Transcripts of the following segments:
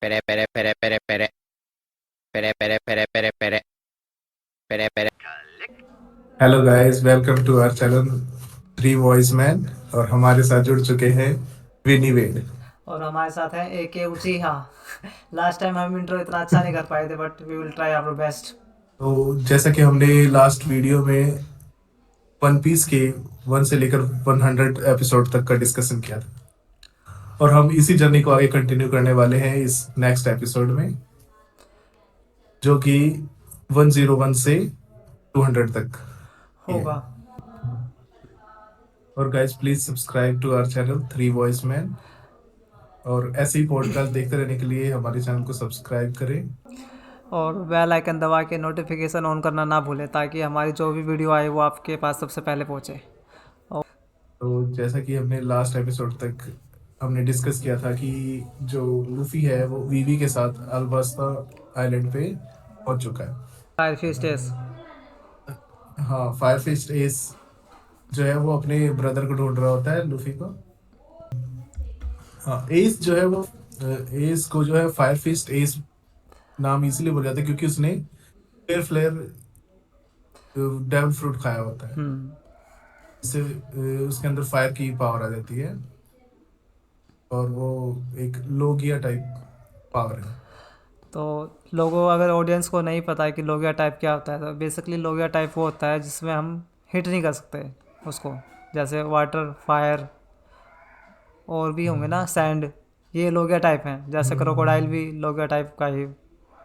Pere, pere, pere, pere, pere. Pere, pere, pere, pere, pere. Pere, pere. Hello guys, welcome to our channel three voice man. और हमारे साथ जुड़ चुके हैं विनी वेड। और हमारे साथ है ए के उची। हाँ, लास्ट टाइम हम इंट्रो इतना अच्छा नहीं कर पाए थे, but we will try our best. तो जैसा कि हमने लास्ट वीडियो में वन पीस के 1 से लेकर 100 एपिसोड तक का डिस्कशन किया था, और हम इसी जर्नी को आगे कंटिन्यू करने वाले हैं इस नेक्स्ट एपिसोड में, जो कि 101 से 200 तक है। होगा। और guys, please subscribe to our channel three voice man, और ऐसे ही पॉडकास्ट देखते रहने के लिए हमारे चैनल को सब्सक्राइब करें। और बेल आइकन दबा के नोटिफिकेशन ऑन करना ना भूलें, ताकि हमारी जो भी वीडियो आए वो आपके पास सबसे पहले पहुँचे। और तो जैसा कि हमने लास्ट एपिसोड तक हमने डिस्कस किया था कि जो लूफी है वो वीवी के साथ अल्बास्ता आइलैंड पे पहुंच चुका है। Fire Fist Ace. हाँ, फायरफिस्ट एस जो है वो अपने ब्रदर को ढूंढ रहा होता है, लूफी को। हाँ, एस जो है वो एस को जो है फायरफिस्ट एस नाम इसलिए बोला जाता है क्योंकि उसने फ्लेयर फ्लेयर डेविल फ्रूट खाया होता है। इससे उसके अंदर फायर की पावर आ जाती है, और वो एक लोगिया टाइप पावर है। तो लोगों, अगर ऑडियंस को नहीं पता है कि लोगिया टाइप क्या होता है, तो बेसिकली लोगिया टाइप वो होता है जिसमें हम हिट नहीं कर सकते उसको। जैसे वाटर, फायर और भी होंगे ना, सैंड, ये लोगिया टाइप हैं। जैसे क्रोकोडाइल भी लोगिया टाइप का ही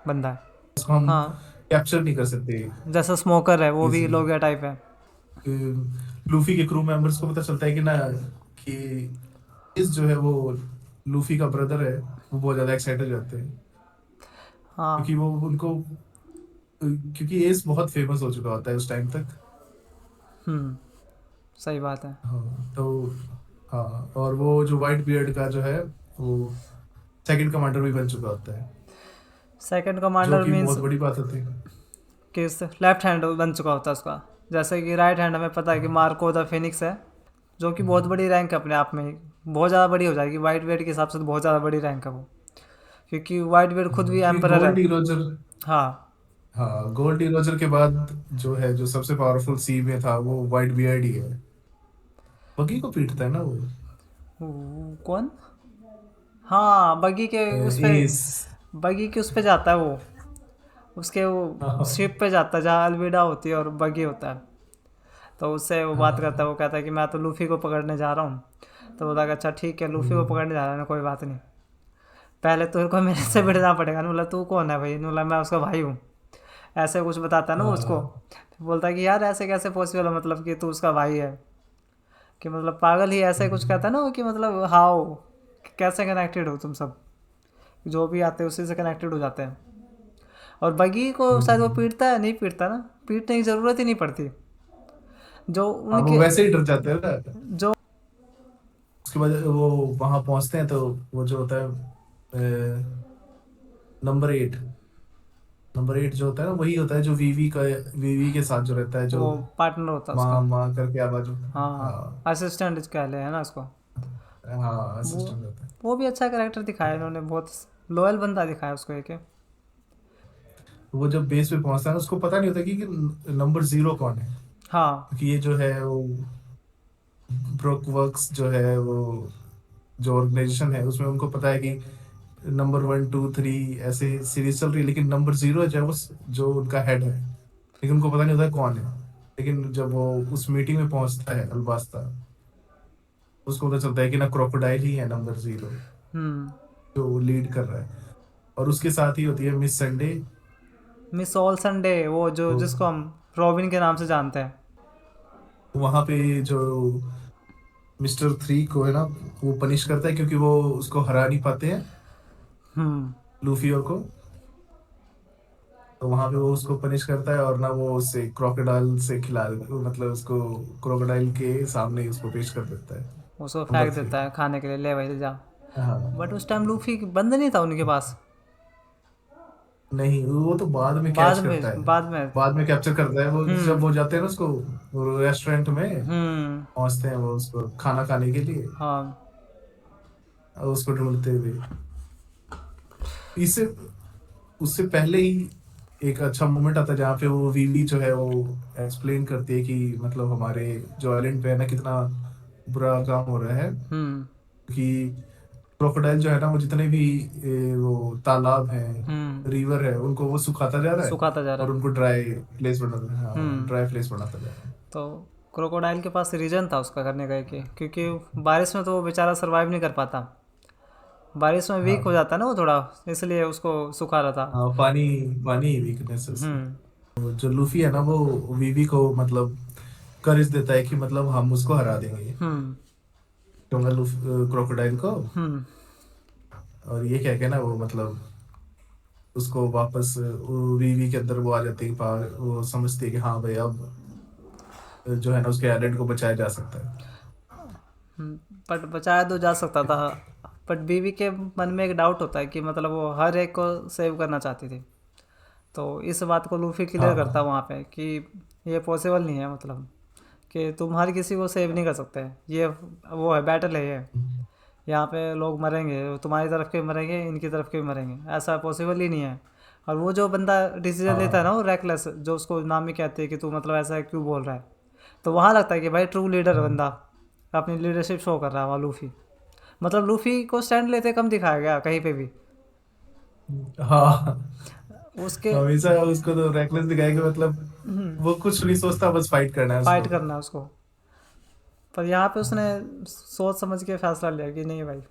बंदा है। इसको हम हाँ, कैप्चर नहीं कर सकते जैसा स्मोकर है वो भी इजीली। लोगिया टाइप है। लूफी के क्रू मेंबर्स को पता चलता है कि ना, कि इस जो है वो लूफी का ब्रदर है, वो बहुत ज्यादा एक्साइटेड हो जाते हैं, हाँ। क्योंकि वो उनको क्योंकि एस बहुत फेमस हो चुका होता है उस टाइम तक। सही बात है। हाँ तो, हाँ, और वो जो वाइट बियर्ड का जो है वो सेकंड कमांडर भी बन चुका होता है, सेकंड जो कमांडर कि मीन्स बहुत बड़ी बात होती है। कि लेफ्ट हैंड बन चुका होता है उसका। जैसे कि राइट हैंड हमें पता है कि हाँ, मार्को द फिनिक्स है, जो कि बहुत बड़ी रैंक है अपने आप में ही। बहुत ज़्यादा बड़ी हो जाएगी वाइट बेल्ट के हिसाब से, तो बहुत ज़्यादा बड़ी रैंक है वो, क्योंकि वाइट बेल्ट खुद भी क्योंकि एम्परर है। गोल्डी रोजर, हाँ। हाँ, गोल्डी रोजर के बाद जो है जो सबसे पावरफुल सी में था वो वाइट बियर्ड ही है। बगी को पीटता है ना वो, कौन? हाँ, बगी के उस पे, एस। बगी के उस पे जाता है वो, उसके वो हाँ, शिप पे जाता है जहाँ अलविदा होती है और बगी होता है। तो उससे वो बात करता है, हाँ, वो कहता है कि मैं तो लूफी को पकड़ने जा रहा हूँ। तो बोला कि अच्छा ठीक है, लूफी को पकड़ने जा रहा है ना, कोई बात नहीं। पहले तो को मेरे से हाँ, भिड़ना पड़ेगा ना। बोला तू कौन है भाई? बोला मैं उसका भाई हूँ। ऐसे कुछ बताता है ना वो उसको। हाँ, तो बोलता है कि यार ऐसे कैसे पॉसिबल है, मतलब कि तू उसका भाई है? कि मतलब पागल ही ऐसे कुछ कहता है ना वो, कि मतलब हाउ, कैसे कनेक्टेड हो तुम सब? जो भी आते हैं उसी से कनेक्टेड हो जाते हैं। और बगी को शायद वो पीटता है, नहीं पीटता ना, पीटने की ज़रूरत ही नहीं पड़ती। जो हाँ, वो उनके, वैसे ही डर जाते हैं ना। जो उसके बाद वो वहां पहुंचते हैं तो वो जो होता है नंबर 8, नंबर 8 जो होता है ना, वही होता है जो वीवी के साथ जो रहता है, जो वो पार्टनर होता है माँ उसका। माँ करके आवाज होता है। हाँ, हाँ, असिस्टेंट कह ले है ना उसको। हाँ, वो असिस्टेंट रहता है। वो भी अच्छा करेक्टर दिखाया इन्होंने, बहुत लॉयल बंदा दिखाया उसको एक। तो वो जब बेस पे पहुंचता है उसको पता नहीं होता कि नंबर 0 कौन है, हाँ। क्योंकि ये जो है वो ब्रोक वर्क्स जो है वो जो ऑर्गेनाइजेशन है उसमें उनको पता है कि नंबर 1 2 3 ऐसे सीरीज चल रही है, लेकिन नंबर 0 जो है वो जो उनका हेड है, लेकिन उनको पता नहीं होता है कौन है। लेकिन जब वो उस मीटिंग में पहुंचता है अल्बास्ता, उसको पता चलता है कि ना क्रोकोडाइल ही है नंबर 0 हम्म। जो लीड कर रहा है। और उसके साथ ही होती है miss Sunday. Miss all Sunday, वो जो तो जिसको हम रॉबिन के नाम से जानते हैं। वहां पे जो मिस्टर 3 को है ना, वो पनिश करता है क्योंकि वो उसको हरा नहीं पाते हैं, हम्म। लूफी और को। तो वहां पे वो उसको पनिश करता है, और ना वो उसे क्रोकोडाइल से खिला, मतलब उसको क्रोकोडाइल के सामने ही उसको पेश कर देता है। उसको नंबर फेंक थ्री देता है खाने के लिए, ले भाई जा। बट हाँ, उस टाइम लूफी बंद नहीं था उनके पास। नहीं, वो तो बाद में कैच बाद करता में, है। बाद में। बाद में कैप्चर करता है वो, जब हम्म। वो जाते हैं ना उसको रेस्टोरेंट में हम्म। पहुंचते हैं वो उसको खाना खाने के लिए, हाँ। और उसको ढूंढते हुए। इससे उससे पहले ही एक अच्छा मोमेंट आता है जहाँ पे वो वीवी जो है वो एक्सप्लेन करती है कि मतलब हमारे जो आइलैंड पे है ना कितना बुरा काम हो रहा है हम्म कि क्रोकोडाइल जो है ना वो जितने भी वो तालाब हम्म हैं रिवर है उनको वो सुखाता जा रहा है सुखाता जा रहा और है। उनको ड्राई प्लेस बनाता है, हाँ हम्म ड्राई प्लेस बनाता जा रहा है। तो क्रोकोडाइल के पास रीजन था उसका करने का कि क्योंकि बारिश में तो वो बेचारा सरवाइव नहीं कर पाता, बारिश में वीक हो हाँ जाता है ना वो थोड़ा, इसलिए उसको सुखा रहा था। हाँ पानी पानी वीकनेस है उसकी। हम्म वो जो लूफी है ना वो वीवी को मतलब करेज देता है कि मतलब हम उसको हरा देंगे, हम्म क्योंकि क्रोकोडाइल को। हम्म और ये कह के ना वो मतलब उसको वापस वीवी के अंदर वो आ जाती है पावर, वो समझती है कि हाँ भाई अब जो है ना उसके आइलैंड को बचाया जा सकता है। बट बचाया तो जा सकता था, बट बीवी के मन में एक डाउट होता है कि मतलब वो हर एक को सेव करना चाहती थी। तो इस बात को लूफी क्लियर करता हाँ है वहाँ पे कि ये पॉसिबल नहीं है, मतलब कि तुम हर किसी को सेव नहीं कर सकते, ये वो है बैटल है ये, यहाँ पे लोग मरेंगे, तुम्हारी तरफ के भी मरेंगे, इनकी तरफ के भी मरेंगे, ऐसा पॉसिबल ही नहीं है। और वो जो बंदा डिसीजन लेता है ना हाँ वो रैकलेस, जो उसको नामी कहते हैं कि तू मतलब ऐसा क्यों बोल रहा है, तो वहाँ लगता है कि भाई ट्रू लीडर बंदा अपनी लीडरशिप शो कर रहा है वहाँ लूफी। मतलब लूफी को स्टैंड लेते कम दिखाया गया कहीं पे भी हाँ उसके। हमेशा उसको तो रेकलेस दिखाया कि मतलब वो कुछ नहीं सोचता, बस फाइट करना है फाइट उसको। करना है उसको, पर यहाँ पे उसने सोच समझ के फैसला लिया कि नहीं भाई,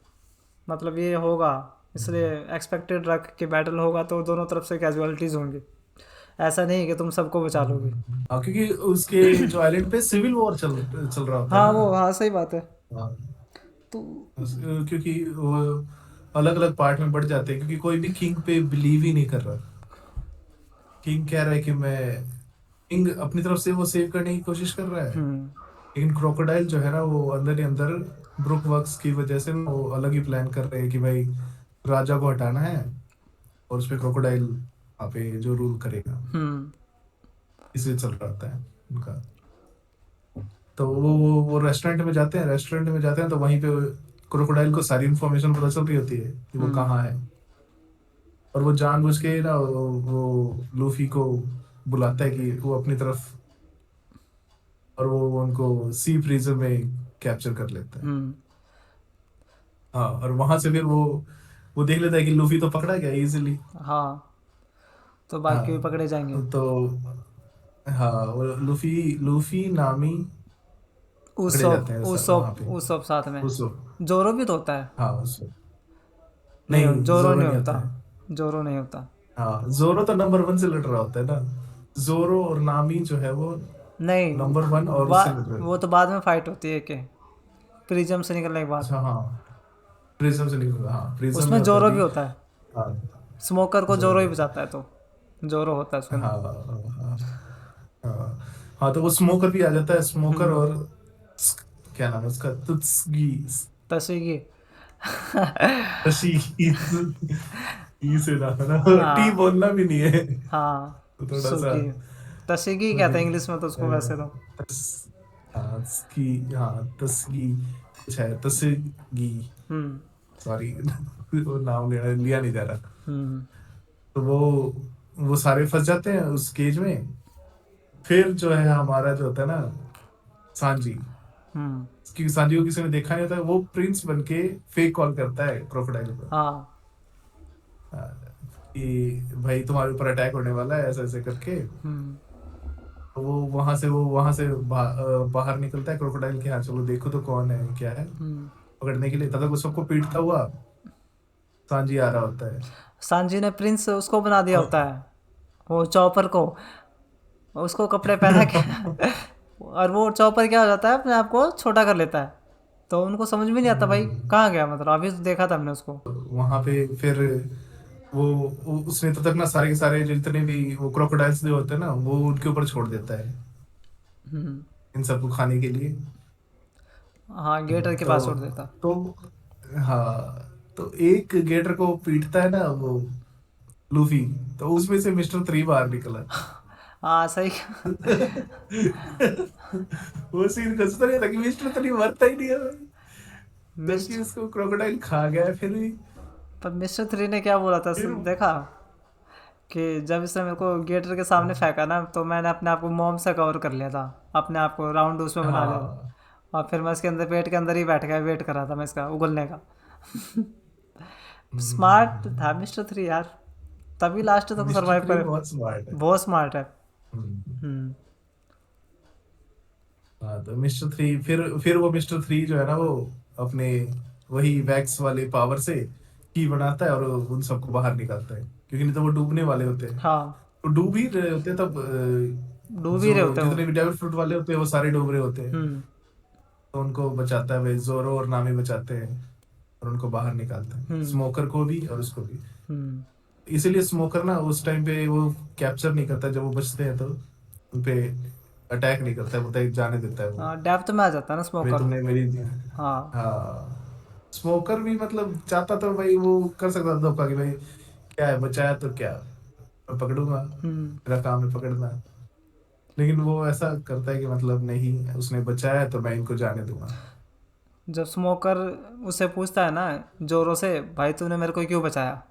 मतलब ये होगा, इसलिए एक्सपेक्टेड रख के बैटल होगा तो दोनों तरफ से कैजुअलिटीज़ होंगी, ऐसा नहीं कि तुम सबको बचा लोगे। हाँ क्योंकि उसके जो आइलैंड पे सिविल वॉर चल चल रहा होता है हाँ ना। वो, हाँ सही बात है। हाँ तो क्योंकि वो अलग अलग पार्ट में बढ़ जाते हैं क्योंकि कोई भी किंग पे बिलीव ही नहीं कर रहा। किंग कह रहा है कि मैं, किंग अपनी तरफ से वो सेव करने की कोशिश कर रहा है, हम्म लेकिन क्रोकोडाइल जो है ना वो अंदर ही अंदर ब्रुक वर्क्स की वजह से ना वो अलग ही प्लान कर रहे हैं कि भाई राजा को हटाना है और उस पे क्रोकोडाइल वहाँ पे जो रूल करेगा, हम्म इसलिए चल रहा होता है उनका। तो वो रेस्टोरेंट में जाते हैं, रेस्टोरेंट में जाते हैं तो वहीं पे क्रोकोडाइल को सारी इन्फॉर्मेशन पता चल रही होती है कि वो हम्म कहाँ है। और वो जानबूझ के ना वो लूफी को बुलाता है कि वो अपनी तरफ, और वो उनको सी प्रिजन में कैप्चर कर लेता है। हम्म हाँ और वहां से फिर वो देख लेता है कि लूफी तो पकड़ा गया इजीली। हाँ, तो बाकी भी हाँ पकड़े जाएंगे। तो हाँ वो लूफी लूफी नामी पकड़े जाते हैं वहां पे। उस सब साथ में उस जोरो भी तो होता है। हाँ उस नहीं, नहीं जोरो जोरो नहीं नहीं होता, होता है। जोरो नहीं होता। हाँ जोरो तो नंबर वन से लड़ रहा होता है ना। जोरो और नामी जो है वो नहीं, नंबर वन और उससे लड़ रहे वो हैं। तो बाद में फाइट होती है कि प्रिज्म से निकलने के बाद, अच्छा हाँ प्रिज्म से निकल, हाँ प्रिज्म में उसमें होता है जोरो भी अभी। होता है। हाँ स्मोकर को जोरो ही जोरो, बचाता है, तो जोरो होता है उसके हाँ अंदर। हाँ हाँ हाँ तो वो स्मोकर भी आ जाता है, स्मोकर हम्म और क्या नाम है उसका, तुत्सगी, तस्वीगी। तशी ई से ना है ना, टी हाँ बोलना भी नहीं है हाँ तो थोड़ा सा सुगी, तस्वीगी कहते हैं इंग्लिश में तो उसको वैसे तो। तस, हाँ तस्की, हाँ तस्गी कुछ है, तस्गी, हम्म सॉरी वो नाम लेना लिया नहीं जा रहा। हम्म तो वो सारे फंस जाते हैं उस केज में। फिर जो है हमारा जो होता है ना सांजी, हम्म क्योंकि सांजी को किसी ने देखा नहीं होता, वो प्रिंस बन के फेक कॉल करता है क्रोकोडाइल को हाँ कि भाई तुम्हारे ऊपर अटैक होने वाला है ऐसे ऐसे करके। हम्म तो वो वहां से बाहर निकलता है क्रोकोडाइल के, हाँ चलो देखो तो कौन है क्या है, हम्म पकड़ने के लिए। तब तक वो सबको पीटता हुआ सांजी आ रहा होता है। सांजी ने प्रिंस उसको बना दिया और होता है, वो चॉपर को, उसको कपड़े पहना के और वो चॉपर क्या हो जाता है, अपने आप को छोटा कर लेता है। तो उनको समझ में नहीं आता भाई कहाँ गया, मतलब अभी तो देखा था मैंने उसको। वहां पे फिर उसने तब तक ना सारे के सारे जितने भी वो क्रोकोडाइल्स जो होते हैं ना वो उनके ऊपर छोड़ देता है हम्म इन सबको खाने के लिए। हाँ, गेटर के पास तो छोड़ देता। तो हाँ तो एक गेटर को पीटता है ना वो लूफी, तो उसमें से मिस्टर थ्री बाहर निकला। हाँ सही। वो सीन कसता नहीं था कि मिस्टर थ्री मरता ही नहीं है भाई, जबकि मिस्ट उसको क्रोकोडाइल खा गया है फिर भी। पर मिस्टर थ्री ने क्या बोला था फिर देखा कि जब इसने मेरे को गेटर के सामने फेंका ना तो मैंने अपने आप को मोम से कवर कर लिया था, अपने आप को राउंड उसमें बना लिया था, हाँ और फिर मैं इसके अंदर पेट के अंदर ही बैठ गया, वेट कर रहा था मैं इसका उगलने का। स्मार्ट था मिस्टर थ्री यार, तभी लास्ट तक मिस्टर सरवाइव थ्री करे। बहुत स्मार्ट है। बहुत स्मार्ट है। हम्म, हम्म। हाँ तो मिस्टर थ्री फिर वो मिस्टर थ्री जो है ना वो अपने वही वैक्स वाले पावर से की बनाता है और उन सबको बाहर निकालता है, क्योंकि नहीं तो वो डूबने वाले होते हैं। हाँ, वो डूब ही रहे होते हैं तब डूब ही रहे जो होते हैं वो। जितने भी डेविल फ्रूट वाले होते हैं वो सारे डूब रहे होते हैं। हम्म। तो उनको बचाता है भाई, जोरो और नामी बचाते हैं और उनको बाहर निकालता है, हम्म। स्मोकर को भी और उसको भी। हम्म। इसीलिए स्मोकर ना उस टाइम पे वो कैप्चर नहीं करता, जब वो बचते हैं तो उनपे अटैक नहीं करता है, बोलता है जाने देता है वो। हाँ, डेप्थ में आ जाता है ना भाई स्मोकर। तुमने मेरी, हाँ। हाँ स्मोकर भी मतलब चाहता तो भाई वो कर सकता था धोखा कि भाई क्या है बचाया तो क्या, मैं पकड़ूंगा, हम्म। मेरा काम है पकड़ना। लेकिन वो ऐसा करता है कि मतलब नहीं उसने बचाया है तो मैं इनको जाने दूंगा। जब स्मोकर उससे पूछता है ना जोरो से, भाई तूने मेरे को क्यों बचाया,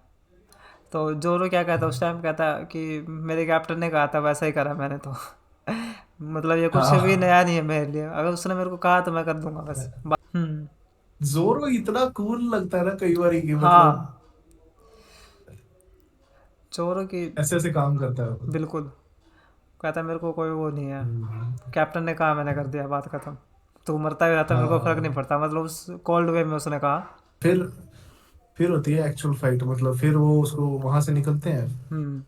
तो जोरो क्या कहता है उस टाइम, कहता है कि मेरे कैप्टन ने कहा था वैसा ही करा मैंने तो। मतलब ये कुछ भी हाँ नया नहीं है मेरे लिए, अगर उसने मेरे को कहा तो मैं कर दूंगा बस। हम्म। जोरो इतना कूल लगता है ना कई बार कि मतलब हाँ, जोरो की। ऐसे ऐसे काम करता है वो। बिल्कुल। कहता है मेरे को कोई वो नहीं है, हम्म, कैप्टन ने कहा मैंने कर दिया, बात खत्म। तू मरता भी रहता मेरे को फर्क नहीं हाँ पड़ता, मतलब उस कोल्ड वे में उसने कहा। फिर फिर होती है एक्चुअल फाइट, मतलब फिर वो उसको वहां से निकलते हैं। हम्म।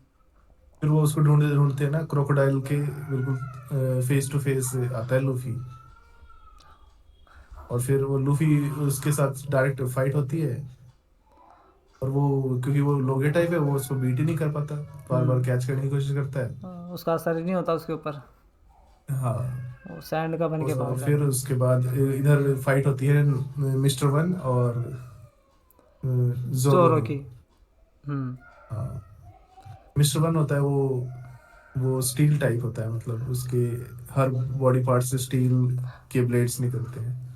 फिर वो उसको ढूंढते ढूंढते हैं ना क्रोकोडाइल के बिल्कुल फेस टू फेस आता है लूफी। और फिर वो लूफी उसके साथ डायरेक्ट फाइट होती है। और वो क्योंकि वो लोगे टाइप है वो उसको बीट ही नहीं कर पाता, बार बार हम्म। कैच करने की कोशिश करता है। उसका असर ही नहीं होता उसके ऊपर, हाँ वो सैंड का बन के और भागता है। फिर उसके बाद इधर फाइट होती है मिस्टर वन और जोरो जोरो की। की। हम्म। हाँ मिस्टर वन होता है वो स्टील टाइप होता है, मतलब उसके हर बॉडी पार्ट से स्टील के ब्लेड्स निकलते हैं।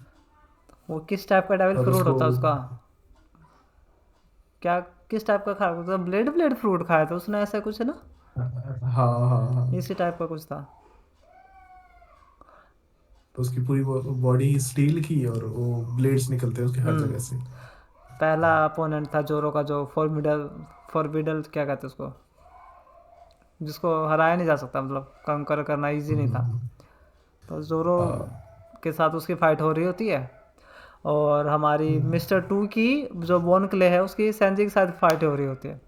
वो किस टाइप का डेविल और फ्रूट उसको होता है उसका, क्या किस टाइप का खाया था, ब्लेड ब्लेड फ्रूट खाया था उसने, ऐसा कुछ है ना, हाँ हाँ हाँ इसी टाइप का कुछ था। तो उसकी पूरी बॉडी स्टील की और वो ब्लेड्स निकलते हैं उसके हर हम्म। जगह से। पहला अपोनेंट था जोरो का, जो फॉर्मिडल, फॉर्बिडल क्या कहते हैं उसको, जिसको हराया नहीं जा सकता, मतलब कंकर करना इजी नहीं था। हम्म, तो जोरो हाँ के साथ उसकी फाइट हो रही होती है, और हमारी मिस्टर टू की जो बोन क्ले है उसकी सैंजी के साथ फाइट हो रही होती है।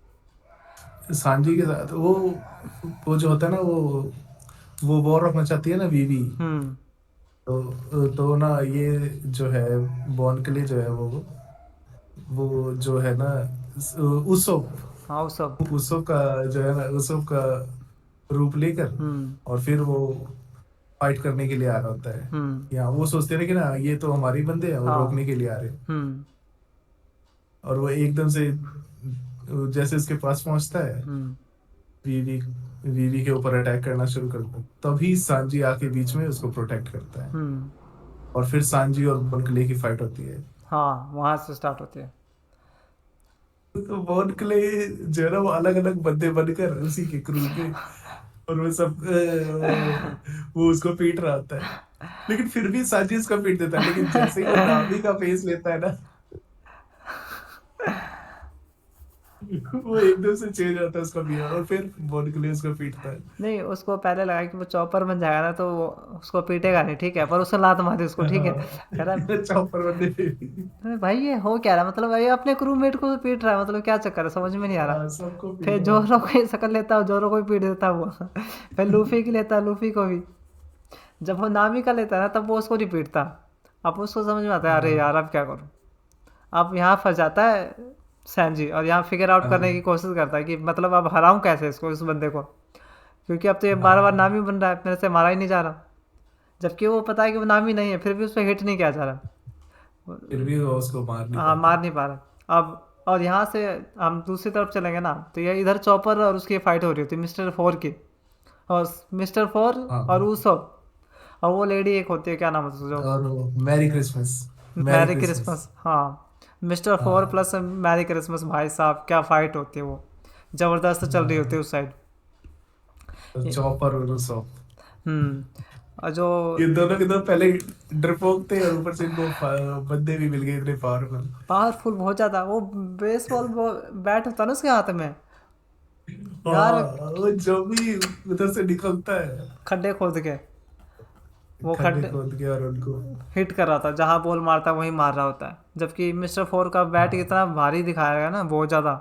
सांजी के साथ वो जो होता है ना वो वॉर रखना चाहती है ना वीवी। हम्म। तो ना ये जो है बॉन के लिए जो है वो जो है ना उसोप हाँ वो सब। उसोप का जो है ना उसोप का रूप लेकर हम्म। और फिर वो फाइट करने के लिए आ रहा होता है। हम्म। यहाँ वो सोचते रहे कि ना ये तो हमारे ही बंदे हैं, वो हाँ। रोकने के लिए आ रहे हैं। हम्म। और वो एकदम से जैसे उसके पास पहुंचता है हम्म। वीवी वीवी के ऊपर अटैक करना शुरू करता है, तभी सांजी आके बीच में उसको प्रोटेक्ट करता है। हम्म। और फिर सांजी और बॉन की फाइट होती है। हाँ, वहाँ से स्टार्ट होती है। तो बॉन जो है ना वो अलग अलग बंदे बनकर उसी के क्रू के, और वो सब वो उसको पीट रहा होता है। लेकिन फिर भी सांजी उसको पीट देता है, लेकिन जैसे ही वो नामी का फेस लेता है ना वो एकदम से चेंज होता है उसका बिहेवियर, और फिर बॉन उसको पीटता है। नहीं, उसको पहले लगा कि वो चॉपर बन जाएगा ना तो वो उसको पीटेगा नहीं, ठीक है, पर उसने लात मारी उसको, ठीक है, कह रहा चॉपर बनने अरे भाई ये हो क्या रहा है, मतलब भाई अपने क्रूमेट को तो पीट रहा है, मतलब क्या चक्कर है, समझ में नहीं आ रहा। सबको फिर पीट रहा है। जोरो को ही शकल लेता है, जोरो को ही पीट देता है वो। फिर लूफी की लेता है, लूफी को भी। जब वो नामी का लेता है ना तब वो उसको नहीं पीटता। अब उसको समझ में आता है, अरे हाँ यार अब क्या करूँ। अब यहाँ फंस जाता है सैनजी, और यहाँ फिगर आउट करने की हाँ कोशिश करता है कि मतलब अब हराऊं कैसे इसको, इस बंदे को, क्योंकि अब तो ये बार बार हाँ नामी बन रहा है, मेरे से मारा ही नहीं जा रहा। जबकि वो पता है कि वो नामी नहीं है, फिर भी उस पर हिट नहीं किया जा रहा। फिर भी वो उसको मार नहीं हाँ, पाता। मार नहीं पा रहा अब। और यहाँ से हम दूसरी तरफ चलेंगे ना, तो ये इधर चॉपर और उसकी फाइट हो रही होती है मिस्टर फोर की, और मिस्टर फोर और हाँ उसब, और वो लेडी एक होती है, क्या नाम है उसका जो, और merry Christmas, merry merry Christmas. Christmas, हाँ। मिस्टर फोर हाँ प्लस मैरी क्रिसमस, भाई साहब क्या फाइट होती है वो, जबरदस्त चल रही होती है हाँ, उस साइड। चॉपर और उसॉप, और जो ये दोनों के दोनों पहले डरपोक थे, और ऊपर से इनको बंदे भी मिल गए इतने पावरफुल। पावरफुल बहुत ज़्यादा, वो बेसबॉल बैट होता है ना उसके हाथ में यार, हाँ, वो जो भी उधर से निकलता है, खड्डे खोद के वो खड्डे खड्डे खोद के, और उनको हिट कर रहा था, जहाँ बॉल मारता है वहीं मार रहा होता है। जबकि मिस्टर फोर का बैट हाँ इतना भारी दिखाया गया ना, बहुत ज़्यादा,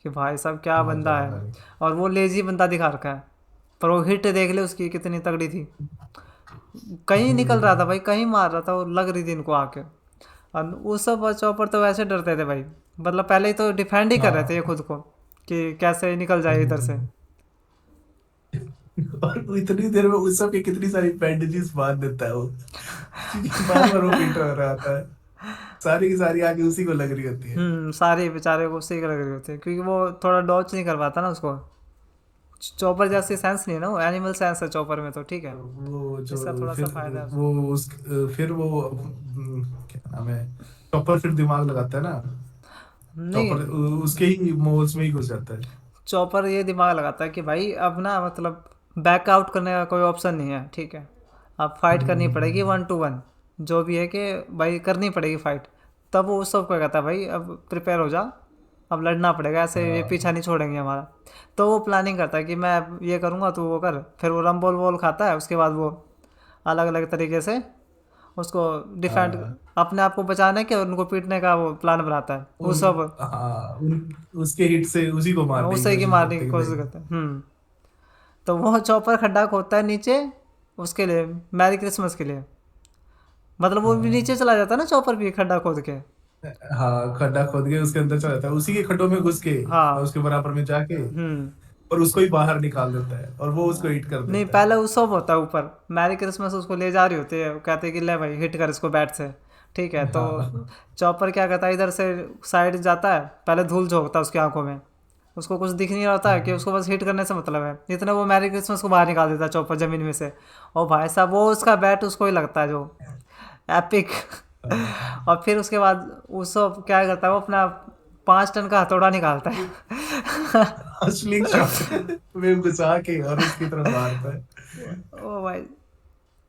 कि भाई साहब क्या बहुत बंदा ज्यादा है। भारी। और वो लेजी बंदा दिखा रखा है, पर वो हिट देख ले उसकी कितनी तगड़ी थी। कहीं निकल रहा था हम्म, भाई, कहीं मार रहा था, वो लग रही थी इनको आके। और उस सब बच्चों पर तो वैसे डरते थे भाई, मतलब पहले ही तो डिफेंड ही कर रहे थे ये हाँ खुद को, कि कैसे निकल जाए इधर से। हम्म। और वो इतनी देर में उस सब की कितनी सारी बैंडेजेस बांध देता है वो, क्योंकि बार बार वो पीट रहा आता है, सारी की सारी आगे उसी को लग रही होती है। सारे बेचारे को उसी के लग रहे होते हैं, क्योंकि वो थोड़ा डॉच नहीं कर पाता ना उसको। चॉपर जैसी सेंस नहीं है ना, वो एनिमल सेंस है चॉपर में, तो ठीक है, वो जो इसका थोड़ा सा फिर फायदा है उसको। वो उस फिर वो क्या नाम है, चॉपर फिर दिमाग लगाता है ना, नहीं, चॉपर उसके ही मोल्स में ही घुस जाता है। चॉपर ये दिमाग लगाता है कि भाई अब ना मतलब बैकआउट करने का कोई ऑप्शन नहीं है, ठीक है, अब फाइट करनी पड़ेगी हम्म, 1-1, जो भी है कि भाई करनी पड़ेगी फाइट। तब वो उस सब को कहता है भाई अब प्रिपेयर हो जा, अब लड़ना पड़ेगा, ऐसे ये हाँ पीछा नहीं छोड़ेंगे हमारा। तो वो प्लानिंग करता है कि मैं ये करूँगा तो वो कर, फिर वो रम बोल खाता है, उसके बाद वो अलग अलग तरीके से उसको डिफेंड, हाँ, अपने आप को बचाने के और उनको पीटने का वो प्लान बनाता है वो उन सब, हाँ उसके हिट से उसी को मारने की उसे की कोशिश मारने करते की हैं कि कोशिश भाई। करता है। तो वो चॉपर खड्डा खोदता है नीचे उसके लिए, मैरी क्रिसमस के लिए, मतलब वो भी नीचे हाँ चला जाता है ना चॉपर भी खड्डा खोद के। हाँ, खड्डा खोद के उसके अंदर चला जाता है, उसी के खड्डों में घुस के, और हाँ। उसके बराबर में जाके, हम्म। और उसको ही बाहर निकाल देता है, और वो उसको हिट कर नहीं, देता पहले है। वो सब होता है ऊपर, मैरी क्रिसमस उसको ले जा रही होती है, वो कहते हैं कि ले भाई हिट कर इसको बैट से, ठीक है। तो हाँ चॉपर क्या करता है, इधर से साइड जाता है, पहले धूल झोंकता है उसकी आंखों में, उसको कुछ दिख नहीं रहा होता है कि उसको बस हिट करने से मतलब है, इतना वो मैरी क्रिसमस को बाहर निकाल देता है चॉपर ज़मीन में से। और भाई साहब वो उसका बैट उसको ही लगता है जो एपिक। हाँ। और फिर उसके बाद वो सब क्या करता है, वो अपना 5 टन का हथौड़ा निकालता है। स्लिंग शॉट में घुसा के और उसकी तरफ मारता है। ओ भाई,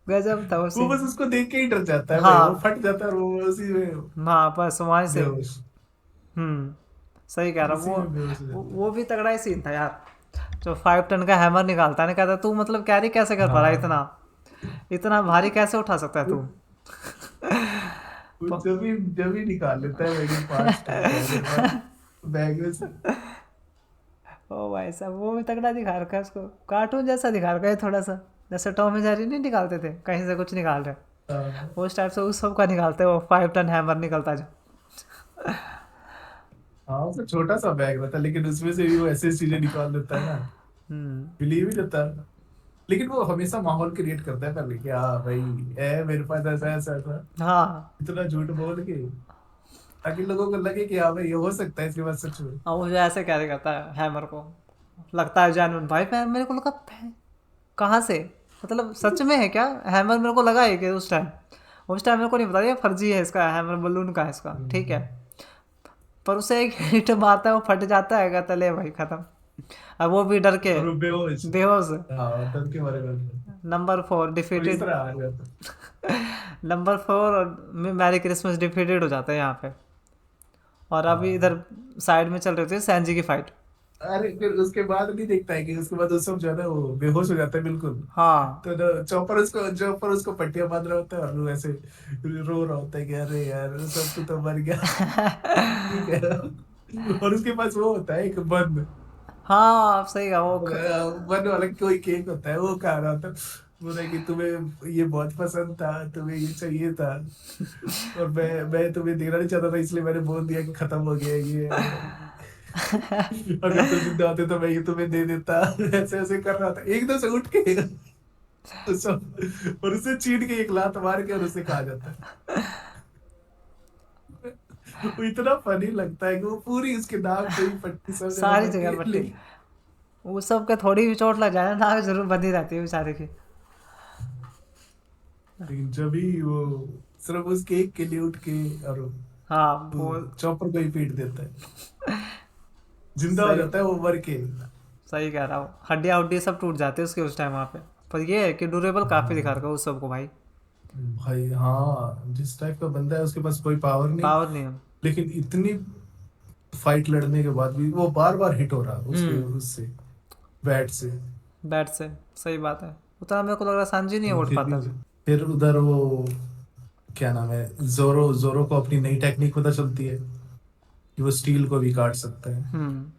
गजब था वो वो सीन। बस उसको देख के ही डर जाता है भाई, वो हाँ। फट जाता है, और वो उसी में हाँ बस वहीं से। बेहोश, हम्म। सही कह रहा हूँ, उसी में बेहोश हो जाता वो भी तगड़ा ही सीन था यार, जो 5 टन का हैमर निकालता है ना, कहता है, तू मतलब कैरी कैसे कर है। पा रहा है हाँ इतना, इतना भारी कैसे उठा सकता है वो तू। वो प- जब ही निकाल लेता है भाई, 5 टन का है मेरे पास बैग में से। ओ भाई साहब, वो भी तगड़ा दिखा रखा है उसको, कार्टून जैसा दिखा रखा है थोड़ा सा, जैसे टॉम एंड जेरी नहीं निकालते थे कहीं से कुछ निकाल रहे, हाँ उस टाइप से उस सब का निकालते हैं, वो 5 टन हैमर निकलता है जो। हाँ, उसका छोटा सा बैग रहता है, लेकिन उसमें से भी वो ऐसे चीजें निकाल देता है ना, हम्म। बिलीव ही देता है। लेकिन वो हमेशा माहौल क्रिएट करता है पहले कि हाँ भाई, मेरे पास ऐसा ऐसा ऐसा, हाँ। इतना झूठ बोल के, ताकि लोगों को लगे कि हाँ भाई, ये हो सकता है इसके बाद सच में। और वो जो ऐसे कैरी करता है हैमर को, लगता है जेन्युइन भाई, मेरे को लगा कहाँ से, मतलब सच में है क्या हैमर, मेरे को लगा है कि उस टाइम मेरे को नहीं पता ये फर्जी है इसका हैमर, बलून का है इसका, ठीक है। हम्म, पर उसे एक हिट मारता है, वो फट जाता है, कहता ले भाई खत्म। अब वो भी डर के और वो बेहोश, बेहोश। हाँ डर के मारे में, नंबर 4 और इस डिफीटेड। तरह आ गया था। नंबर 4 और मैरी क्रिसमस डिफीटेड हो जाता है यहाँ पे। और अभी इधर हाँ साइड में चल रही थी सैनजी की फाइट। अरे फिर उसके बाद नहीं देखता है कि उसके बाद वो सब जो है ना, वो बेहोश हो जाता है बिल्कुल। हाँ। तो चौपर उसको पट्टियां बांध रहा होता है, और वो ऐसे रो रहा होता है कि अरे यार सब तो मर गया। ठीक है, और उसके पास वो होता है एक बन, हाँ आप सही कहा वो बन वाला कोई केक होता है, वो खा रहा होता है, बोला कि तुम्हें ये बहुत पसंद था, तुम्हें ये चाहिए था, और मैं तुम्हें देना नहीं चाहता था, इसलिए मैंने बोल दिया कि खत्म हो गया ये अगर तुम जिंदा होते तो मैं ये तुम्हें दे देता। ऐसे ऐसे कर रहा था एकदम से उठ के, तो सब, और उसे चीन के एक लात मार के, और उसे खा जाता है। वो इतना फनी लगता है कि वो पूरी उसके नाक पे ही पट्टी, सब जगह सारी पट्टी जगह है, पट्टी, वो सब के थोड़ी भी चोट लग जाए ना, नाक जरूर बंधी रहती है बेचारे की। लेकिन जब भी वो सिर्फ उस केक के लिए उठ के, और हाँ वो चॉपर को ही पीट देता है, जिंदा हो सही जाता है वो मर के। सही कह रहा हूँ, हड्डियाँ हड्डी सब टूट जाते हैं उसके उस टाइम वहाँ पे। पर ये है कि ड्यूरेबल काफ़ी दिखा रखा है उस सबको भाई। भाई हाँ, जिस टाइप का बंदा है उसके पास कोई पावर नहीं, पावर नहीं है। लेकिन इतनी फाइट लड़ने के बाद भी वो बार बार हिट हो रहा उसके हम्म। उससे, बैट से। बैट से। सही बात है। उतना मेरे को लग रहा सांजी नहीं उठ फिर भी, पाता। फिर उधर वो क्या नाम है, जोरो, जोरो को अपनी नई टेक्निक पता चलती है कि वो स्टील को भी काट सकता है। हम्म।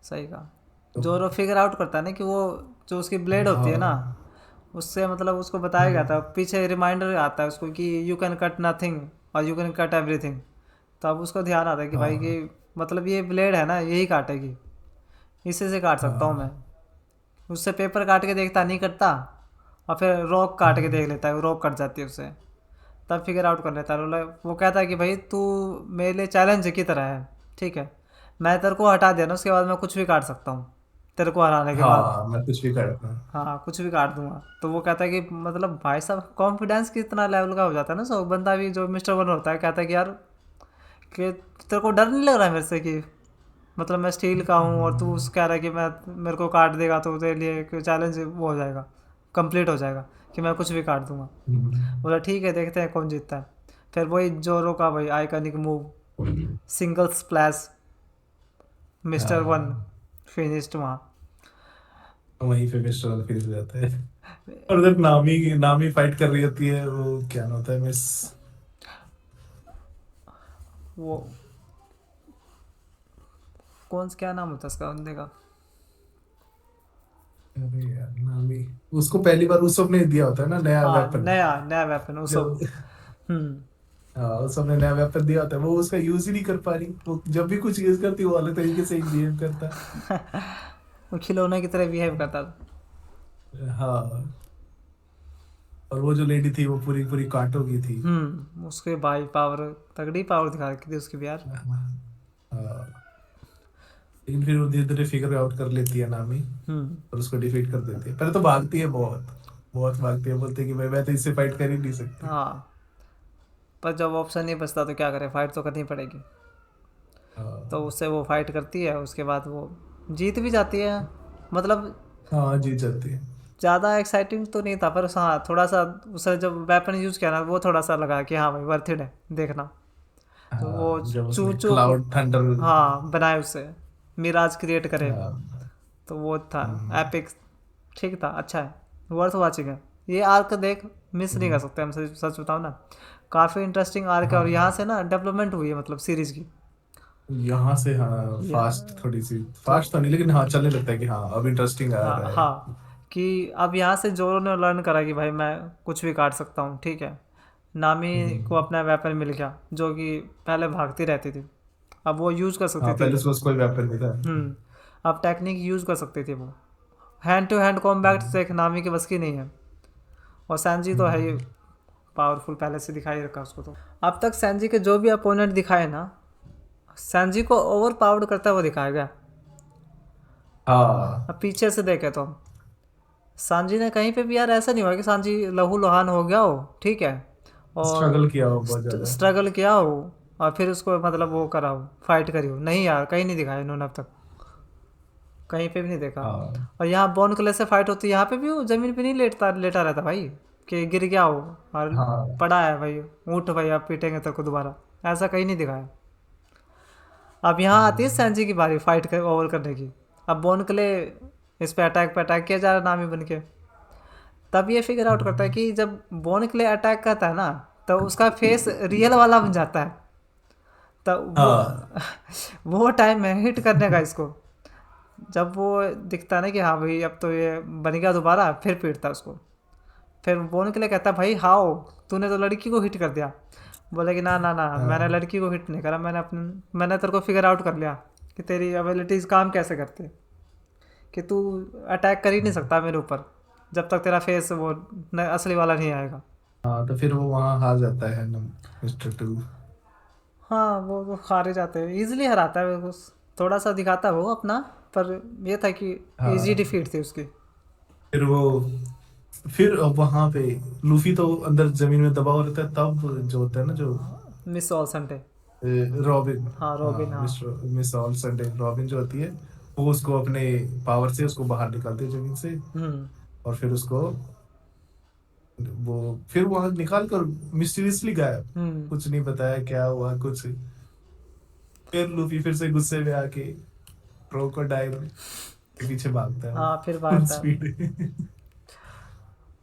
सही कहा। तो जोरो फिगर आउट करता है ना कि वो जो उसकी ब्लेड होती है ना, हाँ उससे मतलब उसको बताया गया था, पीछे रिमाइंडर आता है उसको कि यू कैन कट नथिंग और यू कैन कट एवरीथिंग। तो अब उसको ध्यान आता है कि भाई कि हाँ मतलब ये ब्लेड है ना यही काटेगी, इसी से काट सकता हूँ मैं। हाँ उससे पेपर काट के देखता नहीं कटता, और फिर रॉक काट के देख लेता है, रॉक कट जाती है उससे। तब फिगर आउट कर लेता है। वो कहता है कि भाई तू मेरे लिए चैलेंज की तरह है, ठीक है, मैं तेरे को हटा दिया ना उसके बाद मैं कुछ भी काट सकता हूँ तेरे को हराने के बाद। हाँ, मैं कुछ भी करता हूँ। हाँ कुछ भी काट दूंगा। तो वो कहता है कि मतलब भाई साहब कॉन्फिडेंस कितना लेवल का हो जाता है ना, सो बंदा भी जो मिस्टर वन होता है कहता है कि यार कि तेरे को डर नहीं लग रहा है मेरे से कि मतलब मैं स्टील का हूँ और तू कह रहा है कि मैं मेरे को काट देगा तो तेरे लिए चैलेंज वो हो जाएगा, कंप्लीट हो जाएगा कि मैं कुछ भी काट दूंगा। हम्म, बोला ठीक है देखते हैं कौन जीतता है। फिर वही जोरो का भाई iconic move, single splash, mister one हाँ, फिनिश्ड वहाँ। वहीं पे मिस्टर फिर जाता है। और उधर नामी नामी फाइट कर रही होती है, वो क्या नाम होता है, मिस, वो कौन सा क्या नाम होता है उसका बंदे का? अरे यार नामी, उसको पहली बार उस सबने दिया होता है ना नया हाँ वेपन। नया नया वेपन वो सब। जब हम्म। हाँ, उस सबने नया वेपन दिया होता है, वो उसका यूज ही नहीं कर पा रही, वो जब भी कुछ यूज करती है वो अलग तरीके से बिहेव करता वो खिलौने की तरह बिहेव करता था। है। हाँ, और वो जो लेडी थी वो पूरी पूरी कांटों की थी। उसके भाई पावर, तगड़ी पावर दिखा रखी थी उसकी भी यार। हाँ, लेकिन फिर वो धीरे धीरे फिगर आउट कर लेती है नामी, हम्म। और उसको डिफीट कर देती है। पहले तो भागती है, बहुत बहुत भागती है, बोलती है कि भाई मैं तो इससे फाइट कर ही नहीं सकती। हाँ पर जब ऑप्शन नहीं बचता तो क्या करे, फाइट तो करनी पड़ेगी। तो हाँ उससे वो फाइट करती है, उसके बाद वो जीत भी जाती है। मतलब हाँ, जीत जाती है। ज़्यादा एक्साइटिंग तो नहीं था, पर हाँ थोड़ा सा उसने जब वेपन यूज़ किया ना वो थोड़ा सा लगा कि हाँ भाई वर्थ इट है देखना। तो वो हाँ, जब चू उसने चू क्लाउड थंडर। हाँ बनाए उससे, मिराज क्रिएट करे। हाँ तो वो था हम्म, एपिक, ठीक था, अच्छा है, वर्थ वॉचिंग है। ये आर्क देख मिस नहीं कर हम्म, सकते हम, सच सच बताओ ना। काफ़ी इंटरेस्टिंग आर्क है, और यहाँ हाँ, से ना डेवलपमेंट हुई है मतलब सीरीज़ की। यहाँ से हाँ या फास्ट, थोड़ी सी थोड़ा, फास्ट तो नहीं, लेकिन हाँ चलने लगता है कि हाँ अब इंटरेस्टिंग आ हाँ रहा है। हाँ, कि अब यहाँ से जोरो ने लर्न करा कि भाई मैं कुछ भी काट सकता हूँ, ठीक है। नामी को हम्म, अपना वेपन मिल गया जो कि पहले भागती रहती थी, अब वो यूज़ कर सकती हाँ, थी। पहले उसके पास कोई वेपन नहीं था। अब टेक्निक यूज़ कर सकती थी वो। हैंड टू हैंड कॉम्बैट हम्म, से एक नामी की बस की नहीं है। और सैनजी तो है ही हम्म, पावरफुल, पहले से दिखाई रखा उसको। तो अब तक सैनजी के जो भी अपोनेंट दिखाए ना, सैनजी को ओवर पावर्ड करता हुआ दिखाया गया। हाँ, अब पीछे से देखे तो सांजी ने कहीं पे भी यार ऐसा नहीं हुआ कि सांजी लहू लुहान हो गया हो, ठीक है, और स्ट्रगल किया हो बहुत ज्यादा। स्ट्रगल किया हो और फिर उसको मतलब वो करा हो, फाइट करी हो, नहीं यार कहीं नहीं दिखाया इन्होंने अब तक, कहीं पे भी नहीं देखा। हाँ और यहाँ बॉन क्ले से फाइट होती है, यहाँ पे भी वो ज़मीन पे नहीं लेटता लेटा रहता भाई कि गिर गया हो और हाँ पड़ा है भाई, उठ भाई अब पीटेंगे तेरे को दोबारा, ऐसा कहीं नहीं दिखाया। अब यहाँ आती है हम्म, सैनजी की बारी फाइट कर ओवर करने की। अब बॉन क्ले इस पे अटैक किया जा रहा नामी बन के। तब ये फिगर आउट करता है हम्म, कि जब बॉन क्ले अटैक करता है ना तो उसका फेस रियल वाला बन जाता है। तो हाँ वो टाइम है हिट करने का इसको। जब वो दिखता है ना कि हाँ भाई अब तो ये बन गया दोबारा, फिर पीटता है उसको। फिर बोन के लिए कहता है भाई हाओ, तूने तो लड़की को हिट कर दिया। बोले कि ना ना ना, मैंने हाँ लड़की को हिट नहीं करा, मैंने तेरे को फिगर आउट कर लिया कि तेरी एबिलिटीज़ काम कैसे करती है, कि तू अटैक कर ही नहीं सकता मेरे ऊपर जब तक तेरा फेस वो असली वाला नहीं आएगा। हाँ, तो फिर वो वहाँ हार जाता है ना, मिस्टर टू। हाँ वो हारे जाते हैं, ईजिली हराता है वो, थोड़ा सा दिखाता है वो अपना, पर ये था कि इजी हाँ, डिफीट थी उसकी। फिर वो फिर वहां पे लूफी तो अंदर जमीन में दबा हुआ रहता है, तब जो होता है ना, जो मिस ऑल संडे। रॉबिन, हाँ रॉबिन, हाँ हाँ। Mister miss all Sunday robin जो होती है, वो उसको अपने पावर से उसको बाहर निकालती है जमीन से। हम्म। और फिर उसको वो फिर वहां निकाल कर मिस्टीरियसली गायब, हम्म। कुछ नहीं बताया क्या हुआ कुछ। फिर लूफी फिर से गुस्से में आके क्रोकोडाइल के पीछे भागता है वो हाँ फिर फुल भागता है। स्पीड।